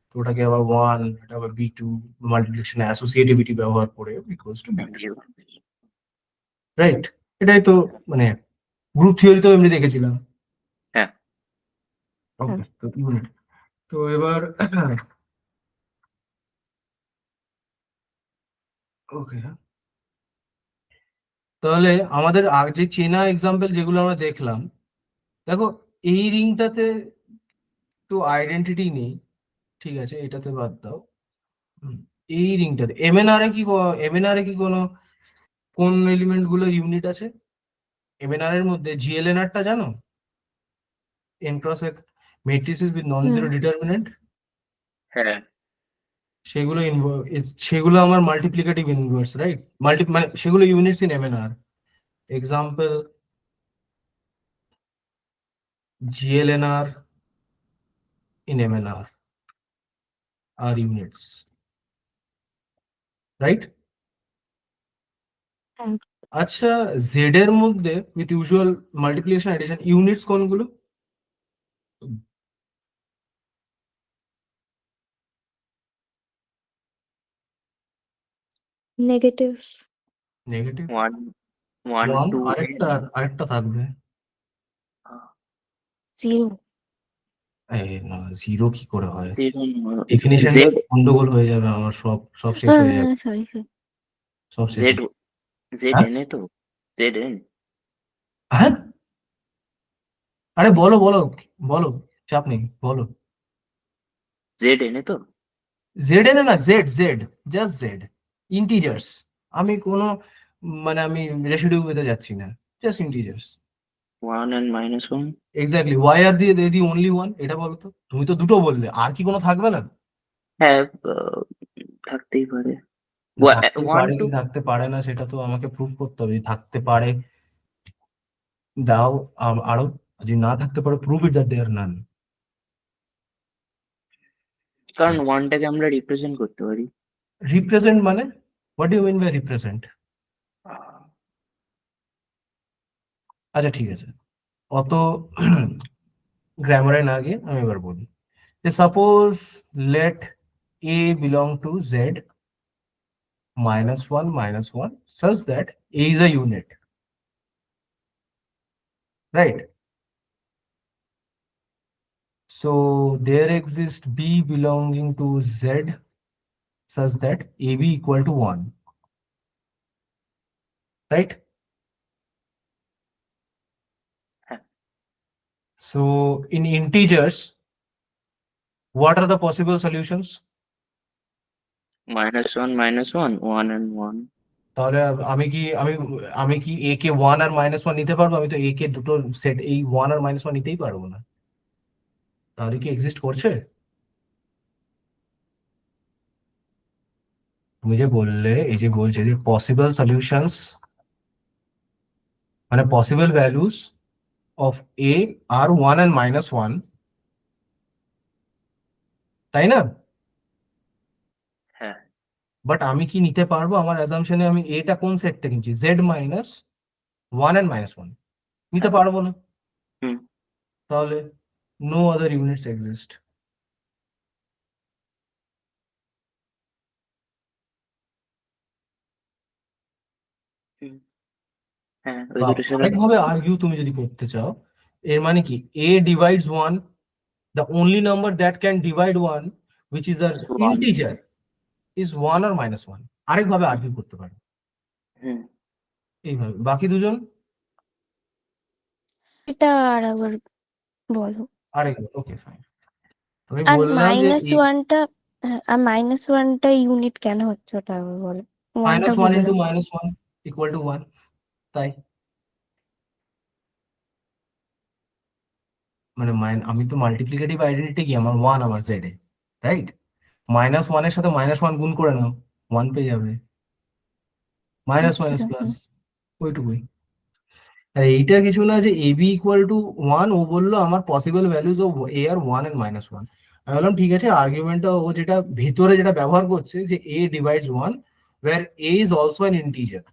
তো ওটাকে আবার 1, এটা আবার b2 মাল্টিপ্লিকেশন অ্যাসোসিয়েটিভিটি ব্যবহার করে ইকুয়ালস টু b2, রাইট? এটাই তো মানে গ্রুপ থিওরি তো এমনি দেখেছিলাম। হ্যাঁ। ওকে, তো ইউনিট। তো এবার ওকে, তাহলে আমাদের যে চেনা এক্সাম্পল যেগুলো আমরা দেখলাম, দেখো এই রিংটাতে তো আইডেন্টিটি নেই, ঠিক আছে, এটাতে বাদ দাও। এই রিংটাতে এমএনআর এ কি কোনো কোন এলিমেন্ট গুলোর ইউনিট আছে? এমএনআর এর মধ্যে জিএলএনআর টা জানো? n cross x matrices with non-zero determinant, হ্যাঁ, সেগুলো আমার মাল্টিপ্লিকেটিভ ইনভার্স, রাইট? মানে সেগুলো units in M N R. Example GLNR in MNR are units, right? হ্যাঁ। আচ্ছা, জেড এর মধ্যে with usual multiplication addition units কোনগুলো? নেগেটিভ। নেগেটিভ 1 1 1, 2 আরেকটা থাকবে। জিরো। না, জিরো কি করে হয়? 0 ডেফিনিশন জেড গন্ডগোল হয়ে যাবে আমার, সব শেষ হয়ে যাবে, সরি সরি। সব শেষ জেড হয়ে- জেড হ্যাঁ? এনে তো জেড এন হ্যাঁ, আরে বলো বলো বলো, চাপ নেই, বলো। জেড এনে তো জেড এন না, Z Z, just Z, integers. আমি কোনো মানে আমি রেসিডিউতে যাচ্ছি না, just integers. 1 and -1 exactly, why আর দিয়ে দি অনলি ওয়ান, এটা বলো তো। তুমি তো দুটো বললে, আর কি কোনো থাকবে না? হ্যাঁ, থাকতেই পারে। থাকতে 1 পারে 2 কি থাকতে পারে না সেটা তো আমাকে প্রুভ করতে হবে। যদি থাকতে পারে দাও, আরো, যদি না থাকতে পারে প্রুভ ইট দ্যাট দেয়ার নান। কারণ 1 টাকে আমরা রিপ্রেজেন্ট করতে পারি। রিপ্রেজেন্ট মানে what do you mean by represent? আচ্ছা ঠিক আছে, অত গ্রামারে না গিয়ে আমি এবার বলি যে suppose let a belong to z -1 such that a is a unit, right? So there exists b belonging to z such that ab equal to 1, right? হ্যাঁ। So in integers, what are the possible solutions? -1 -1 1 and 1 তাহলে আমি কি a কে 1 আর -1 নিতে পারবো? আমি তো a কে দুটো set, এই 1 আর -1 নিতেই পারবো না। তাহলে কি এক্সিস্ট করছে? তুমি যে বললে, এই যে বলছে যে পসিবল সলিউশনস মানে possible values of a are 1 and -1, তাই না? হ্যাঁ, বাট আমি কি নিতে পারবো? আমার অ্যাজাম্পশনে আমি এটা কোন সেট থেকে নিচ্ছি, z -1 and -1 নিতে পারবো না। হুম। তাহলে নো আদার ইউনিটস এক্সিস্ট। হ্যাঁ, ওই দুটোর সাথে আরেকভাবে আর্গিউ তুমি যদি করতে চাও, এর মানে কি a divides 1, the only number that can divide 1 which is an One. integer is 1 or -1। আরেকভাবে argue করতে পারো হুম। এইভাবে। বাকি দুজন এটা আর আবার বলো। আরেকবার, ওকে ফাইন। আমি আর বললাম যে -1টা আর -1টা ইউনিট কেন হচ্ছে ওটা আবার বলো, 1টা -1 বুঝে into গেলাম। -1 equal to 1, তাই মানে আমি তো মাল্টিপ্লিকেটিভ আইডেন্টিটি কি, আমার 1 আমার z এ, রাইট? -1 এর সাথে -1 গুণ করে নাও, 1 পেয়ে যাবে, মাইনাস আচ্ছা মাইনাস আচ্ছা, প্লাস, ওইটুকুই। আর এইটা কিছু না যে ab ইকুয়াল টু 1, ও বললো আমার possible values of a are 1 and -1। আমি বললাম ঠিক আছে, আর্গুমেন্টটা ও যেটা ভেতরে যেটা ব্যবহার করছে যে a divides 1 where a is also an integer,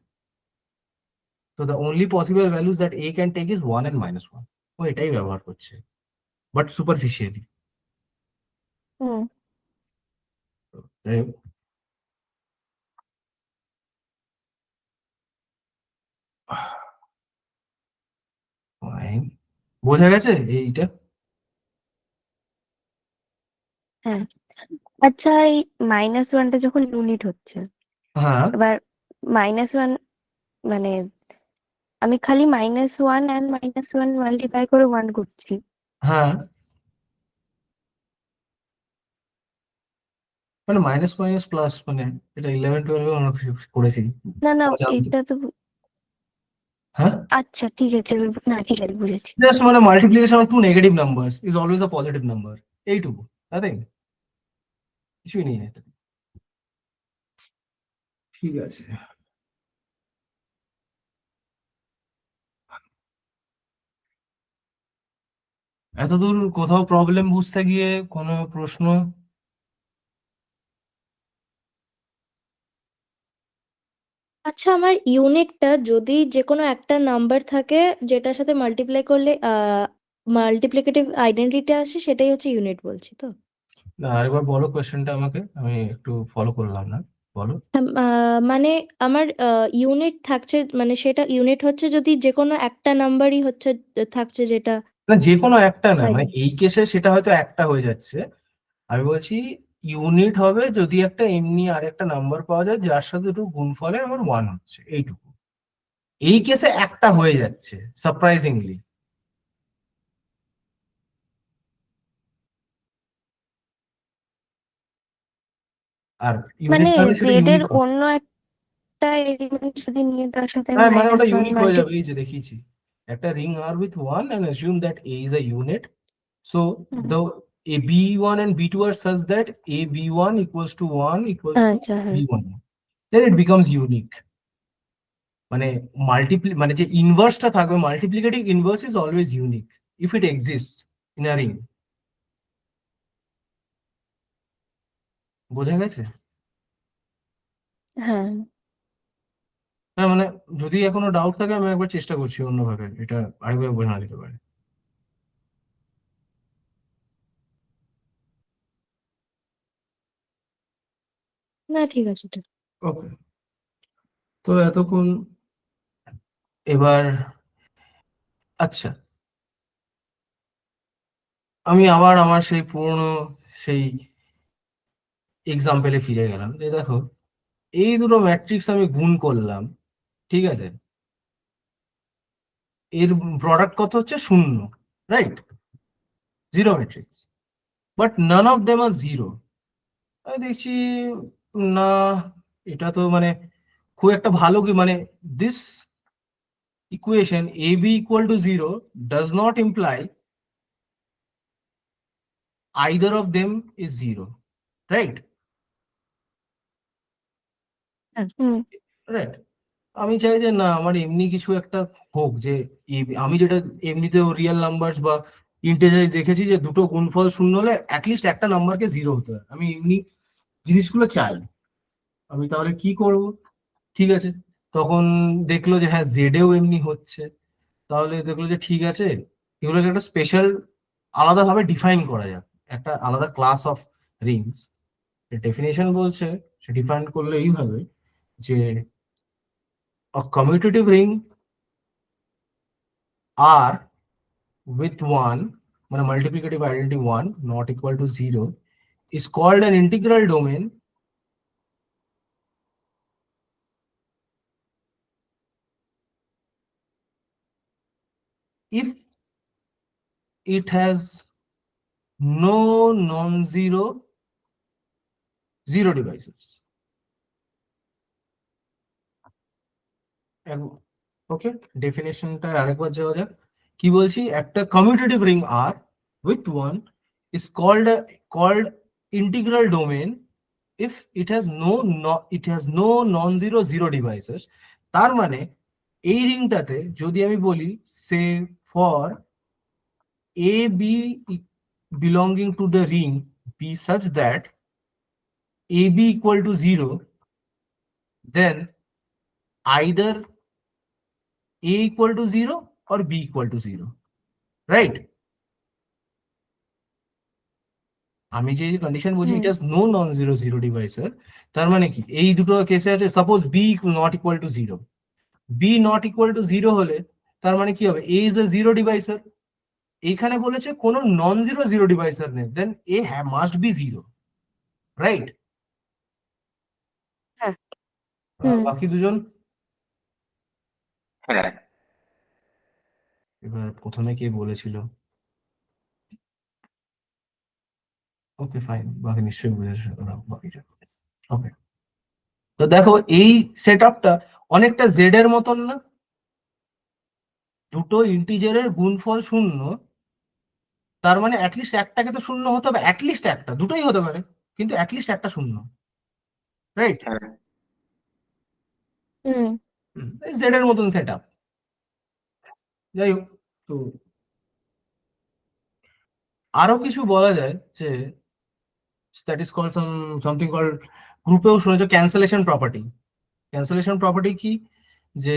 so the only possible values that a can take is 1 and -1, ও এটাই ব্যবহার করছে, বাট সুপারফিশিয়ালি। হুম। বোঝা গেছে এইটা? হ্যাঁ, আচ্ছা এই -1টা যখন ইউনিট হচ্ছে, হ্যাঁ এবার -1 মানে আমি খালি -1 and -1 মাল্টিপ্লাই করে 1 করছি। হ্যাঁ, মানে মাইনাস মাইনাস প্লাস, মানে এটা 11-12 আমরা করেছি না না, অজান্তে। এটা তো হ্যাঁ, আচ্ছা ঠিক আছে, না ঠিক আছে বুঝেছি। জাস্ট মানে multiplication of two negative numbers is always a positive number, এইটুকু, তাই কিছুই নেই এটা। ঠিক আছে, এতদূর কোথাও প্রবলেম বুঝতে গিয়ে কোনো প্রশ্ন? আচ্ছা, আমার ইউনিটটা যদি যে কোনো একটা নাম্বার থাকে যেটার সাথে মাল্টিপ্লাই করলে মাল্টিপ্লিকেটিভ আইডেন্টিটি আসে, সেটাই হচ্ছে ইউনিট বলছি তো? না, আরেকবার বলো কোয়েশ্চেনটা আমাকে, আমি একটু ফলো করলাম না, বলো। মানে আমার ইউনিট থাকছে, মানে সেটা ইউনিট হচ্ছে যদি যে কোনো একটা নাম্বারই হচ্ছে থাকছে যেটা। না, যে কোনো একটা না, মানে আইডেন্টি এই কেসে সেটা হয়তো একটা হয়ে যাচ্ছে। আমি বলছি ইউনিট হবে যদি একটা এমনি আরেকটা নাম্বার পাওয়া যায় যার সাথে দুটো গুণফলে আমার 1 হচ্ছে, এইটুকু। এই কেসে একটা হয়ে যাচ্ছে সারপ্রাইজিংলি। আর ইউনিট মানে থাকলে সেটা জেড এর ইউনিক হবে। অন্য একটা এলিমেন্ট যদি নিয়ে তার সাথে হ্যাঁ, মানে ওটা -1 ইউনিক হয়ে যাবে, এই যে দেখিয়েছি একটা ring R with 1 and assume that a is a unit, so the a b1 and b2 are such that a b1 equals to 1 equals to আচ্ছা হ্যাঁ। b1, then it becomes unique। মানে মানে যে ইনভার্সটা থাকবে, multiplicative inverse is always unique if it exists in a ring. বোঝা গেছে? হ্যাঁ, হ্যাঁ, মানে যদি এখনো ডাউট থাকে আমি একবার চেষ্টা করছি অন্যভাবে এটা আরেকবার বোঝানো যেতে পারে। না ঠিক আছে, ঠিক। ওকে, তো এতক্ষণ এবার আচ্ছা, আমি আবার আমার সেই পুরনো সেই এক্সাম্পলে ফিরে গেলাম, যে দেখো এই দুটো ম্যাট্রিক্স আমি গুণ করলাম, ঠিক আছে, এর প্রোডাক্ট কত হচ্ছে? 0, right? Zero matrix, but none of them are zero. আমি দেখছি না, এটা তো মানে খুব একটা ভালো কি, মানে this equation a b equal to 0 does not imply either of them is 0, right? Hmm, right, আমি চাই যে না আমার এমনি কিছু একটা হোক, যে আমি যেটা এমনিতেও রিয়েল নাম্বারস বা ইন্টিজারে দেখেছি যে দুটো গুণফল 0 হলে অ্যাটলিস্ট একটা নাম্বারকে 0 হতে হয়, আমি এমনি জিনিসগুলো চাই। আমি তাহলে কি করব? ঠিক আছে, তখন দেখলো যে হ্যাঁ জেডেও এমনি হচ্ছে, তাহলে দেখলো যে ঠিক আছে, এগুলোকে একটা স্পেশাল আলাদাভাবে ডিফাইন করা যাক, একটা আলাদা ক্লাস অফ রিংস। ডেফিনেশন বলছে, সে ডিফাইন করলো এইভাবে যে a commutative ring R with 1, মানে multiplicative identity 1 not equal to 0 is called an integral domain if it has no non-zero 0 divisors. Okay, ডেফিনেশনটা আরেকবার যাওয়া যাক। কি বলছি, একটা commutative ring R with one is called integral domain if it has no non-zero zero devices। তার মানে এই রিংটাতে যদি আমি বলি সে for a b belonging to the ring be such that ab equal to 0, then either a equal to 0 or b equal to 0, right? আমি যে condition বলছি it has no non zero zero ডিভাইসের, তার মানে কি এই দুটো কেসে আছে suppose b not equal to zero, b not equal to zero হলে তার মানে কি হবে, এ ইজ এ জিরো ডিভাইসের। এখানে বলেছে কোনো নন জিরো জিরো ডিভাইসের নেই, then A must be zero, right? হ্যাঁ। বাকি দুজন হ্যাঁ, এবার প্রথমে কে বলেছিল? ওকে ফাইন, বাকি নিশ্চয়ই বুঝেছে ওরা বাকিটা। ওকে, তো দেখো এই সেট আপটা অনেকটা জেড এর মতন না? দুটো ইন্টিজারের গুণফল শূন্য, তার মানে অ্যাটলিস্ট একটাকে তো শূন্য হতে হবে, অ্যাটলিস্ট একটা, দুটোই হতে পারে কিন্তু অ্যাটলিস্ট একটা শূন্য, রাইট? হ্যাঁ, হুম জেড এর মতন সেট আপ। যাই হোক, তো আরো কিছু বলা যায় যে that is called something called, গ্রুপেও শুনেছো ক্যান্সেলেশন প্রপার্টি। ক্যান্সেলেশন প্রপার্টি কি, যে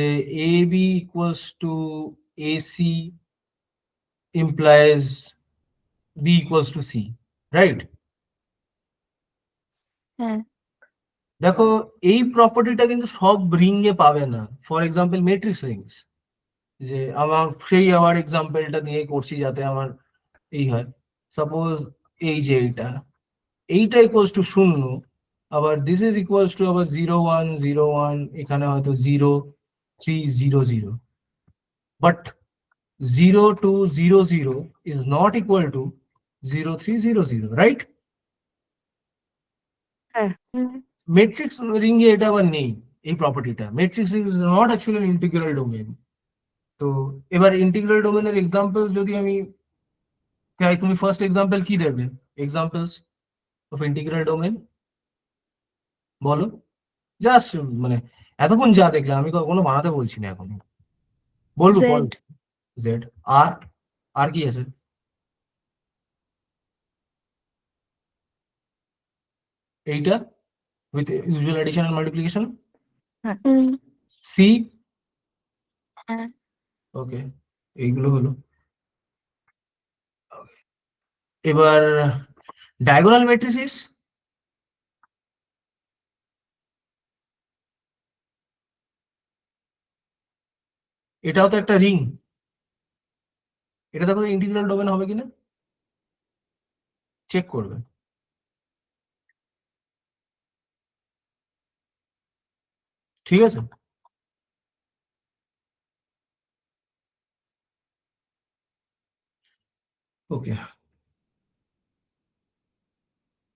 A B equals to A C implies B equals to C, right? হ্যাঁ দেখো এই প্রপার্টিটা কিন্তু সব রিং এ পাবে না। ফর এক্সাম্পল মেট্রিক্স রিংস, যে আমার সেই আবার এক্সাম্পলটা নিয়ে করছি যাতে আমার এই হয়, সাপোজ এই যে এইটা ইকুয়ালস টু শূন্য, আবার দিস ইজ ইকুয়ালস টু আবার 0 1 0 1, এখানে হয়তো 0 3 0 0, but 0 2 0 0 is not equal to 0 3 0 0, right? Hmm matrix ring এ এটা আবার নেই এই প্রপার্টিটা, matrix ring is not actually integral domain. তো এবার ইন্টিগ্রাল ডোমেনের এক্সাম্পল যদি আমি চাই, তুমি ফার্স্ট এক্সাম্পল কি দেবে, এক্সাম্পলস অফ ইন্টিগ্রাল ডোমেন বলো, জাস্ট মানে এতক্ষণ যা দেখলে, আমি কোনো বানাতে বলছি না এখন, বলবো বল। জেড। জেড, আর আর কি আছে? এইটা with usual addition and multiplication, hmm see, হ্যাঁ ওকে, এইগুলো হলো। এবার ডায়াগোনাল ম্যাট্রিসিস, এটাও তো একটা রিং, এটা দেখো ইন্টিগ্রাল ডোমেন হবে কিনা, চেক করবে। ঠিক আছে, ওকে।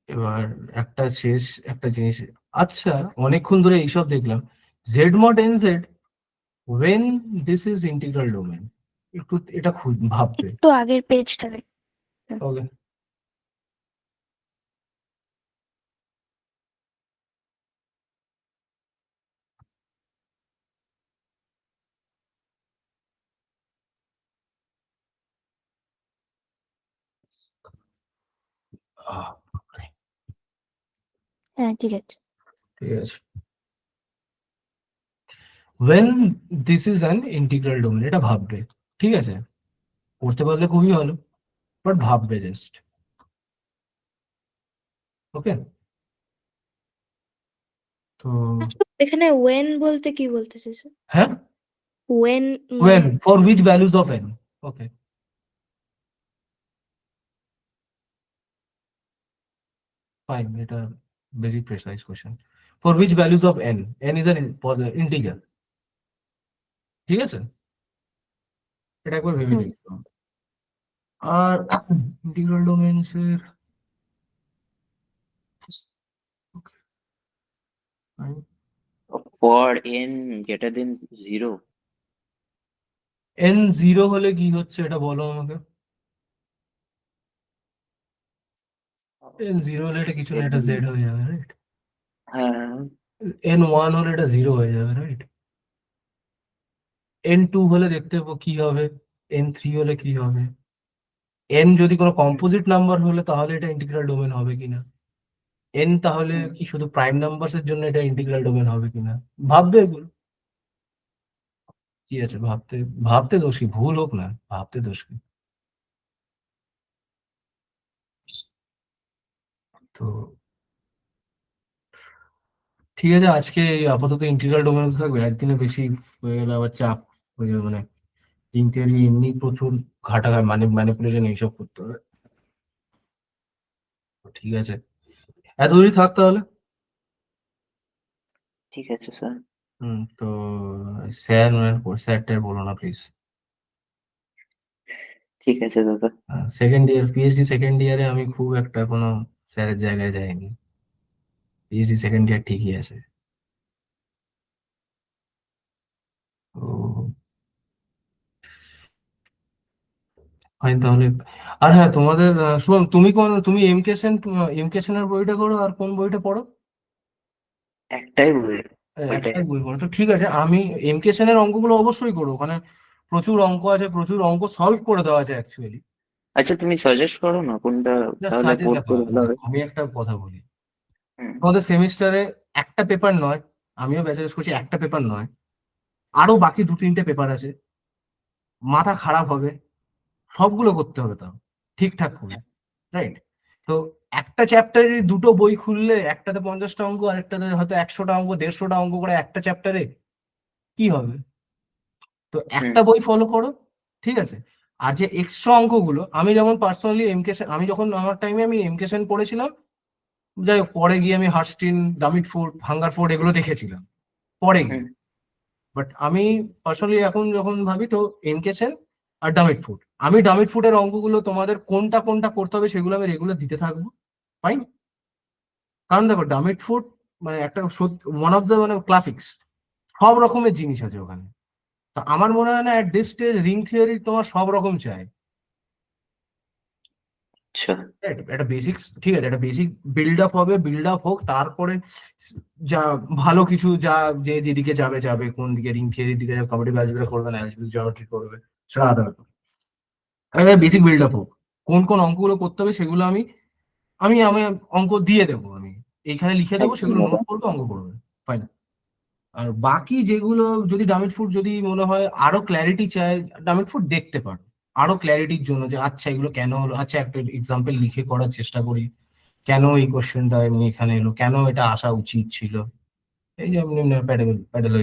এবার একটা শেষ একটা জিনিস, আচ্ছা অনেকক্ষণ ধরে এইসব দেখলাম, Z mod N Z when this is integral domain, একটু এটা খুব ভাববে। একটু আগের পেজটা দেখ। ওকে, হ্যাঁ ঠিক আছে। ঠিক আছে, when this is an integral domain, এটা ভাববে। ঠিক আছে, করতে পারলে খুবই ভালো, বাট ভাববে জাস্ট। ওকে, তো এখানে ওয়েন বলতে কি বলতে চাইছো? হ্যাঁ, when when for which values of n, okay fine, এটা very precise question, for which values of n, n is an integer, ঠিক আছে, এটা একবার ভেবে হুম। দেখতে হবে। আর ইন্টিগ্রাল ডোমেইনস এর Fine. For n greater than 0, n 0 হলে কি হচ্ছে এটা বলো আমাকে। n 0 হলে এটা কিছু না, এটা z হয়ে যাবে, রাইট? হ্যাঁ n 1 হলে এটা 0 হয়ে যাবে, রাইট? n 2 হলে দেখতে কি হবে, n 3 হলে কি হবে, n যদি কোনো কম্পোজিট নাম্বার হলে তাহলে এটা ইন্টিগ্রাল ডোমেন হবে কিনা, n তাহলে কি শুধু প্রাইম নাম্বারস এর জন্য এটা ইন্টিগ্রাল ডোমেন হবে কিনা, ভাববে এগুলো। কি আছে ভাবতে, ভাবতে দোষ কি, ভুল হোক না, ভাবতে দোষ কি। তো ঠিক আছে, আজকে আপাতত ইন্টিগ্রাল ডোমেন থাকবে, একদিনে বেশি হয়ে গেলে আবার চাপ হয়ে যাবে, মানে রিং থিওরি এমনি প্রচুর ঘাটা মানে ম্যানিপুলেশন এইসব করতে হবে। তো ঠিক আছে, এত দূরই থাক তাহলে। ঠিক আছে স্যার। তো স্যার স্যারটার বলো না প্লিজ। ঠিক আছে দাদা। সেকেন্ড ইয়ার পিএইচডি সেকেন্ড ইয়ারে আমি খুব একটা কোনো স্যারের জায়গায় যাইনি, পিএইচডি সেকেন্ড ইয়ার ঠিকই আছে। তো ফাইন তাহলে। আর হ্যাঁ, তোমাদের শুনুন, তুমি এমকে সেনের বইটা করো আর কোন বইটা পড়ো? একটাই বই, ওইটাই। একটাই বই পড়ো, তো ঠিক আছে। আমি এমকে সেনের অঙ্কগুলো অবশ্যই করো, ওখানে প্রচুর অঙ্ক আছে, প্রচুর অঙ্ক সলভ করে দেওয়া আছে অ্যাকচুয়ালি। আচ্ছা তুমি সাজেস্ট করো না কোনটা জাস্ট তাহলে সাজেস্ট, পড়তে ভালো হবে। আমি একটা কথা বলি, হুম। তোমাদের সেমিস্টারে একটা পেপার নয়, আমিও ব্যাচেলার্স করছি, একটা পেপার নয়, আরো বাকি 2-3টে পেপার আছে, মাথা খারাপ হবে, সবগুলো করতে হবে তাও ঠিকঠাক করে, রাইট? তো একটা চ্যাপ্টারে দুটো বই খুললে, একটাতে 50টা অঙ্ক আর একটাতে হয়তো 100টা অঙ্ক, 150টা অঙ্ক করে একটা চ্যাপ্টারে, কি হবে? তো একটা বই ফলো করো, ঠিক আছে? আর যে এক্সট্রা অঙ্কগুলো, আমি যেমন পার্সোনালি আমি যখন আমার টাইমে আমি এমকেশন পড়েছিলাম, যাই হোক পরে গিয়ে আমি হার্স্টিন, ডামিটফোর্ড, হাঙ্গারফোর্ড এগুলো দেখেছিলাম পরে গিয়ে। হুম। বাট আমি পার্সোনালি এখন যখন ভাবি, তো এনকেসেন আর ডামিটফুড, আমি ডামিটফুডের অঙ্কগুলো তোমাদের কোনটা কোনটা করতে হবে সেগুলো আমি রেগুলার দিতে থাকবো, ফাইন? কারণ দেখো ডামিটফুড মানে একটা ওয়ান অফ দ্য মানে ক্লাসিক্স, সব রকমের জিনিস আছে ওখানে। তো আমার মনে হয় না at this stage ring theory তোমার সব রকম চাই। আচ্ছা। একটা বেসিক্স, ঠিক আছে, একটা বেসিক বিল্ড আপ হবে, বিল্ড আপ হোক, তারপরে যা ভালো কিছু, যা যে যেদিকে যাবে যাবে, কোন দিকে রিং থিওরির দিকে যাবে, কমেডি অ্যালজেব্রা করবে না অ্যালজেব্রিক জিওমেট্রি করবে, সেটা আলাদা ব্যাপার। বেসিক বিল্ড আপ হোক, কোন কোন অঙ্কগুলো করতে হবে সেগুলো আমি আমি আমি অঙ্ক দিয়ে দেবো, আমি এইখানে লিখে দেবো, একদম সেগুলো দাদা। নোট করবে, অঙ্ক করবে, ফাইন। আর বাকি যেগুলো যদি ডামিটফুড যদি মনে হয় আরো ক্ল্যারিটি চায়, ডামিটফুড দেখতে পারো আরো ক্ল্যারিটির জন্য, যে আচ্ছা এগুলো কেন হলো, আচ্ছা একটা এক্সাম্পল লিখে করার চেষ্টা করি, কেন এই কোশ্চেনটা এমনি এখানে এলো, কেন এটা আসা উচিত ছিল, এই যে এমনি প্যাডেল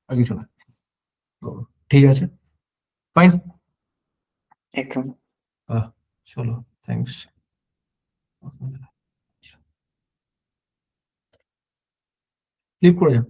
আর কিছু না। তো ঠিক আছে, ফাইন। একদম। চলো, থ্যাংকস। ফ্লিপ করে যাও।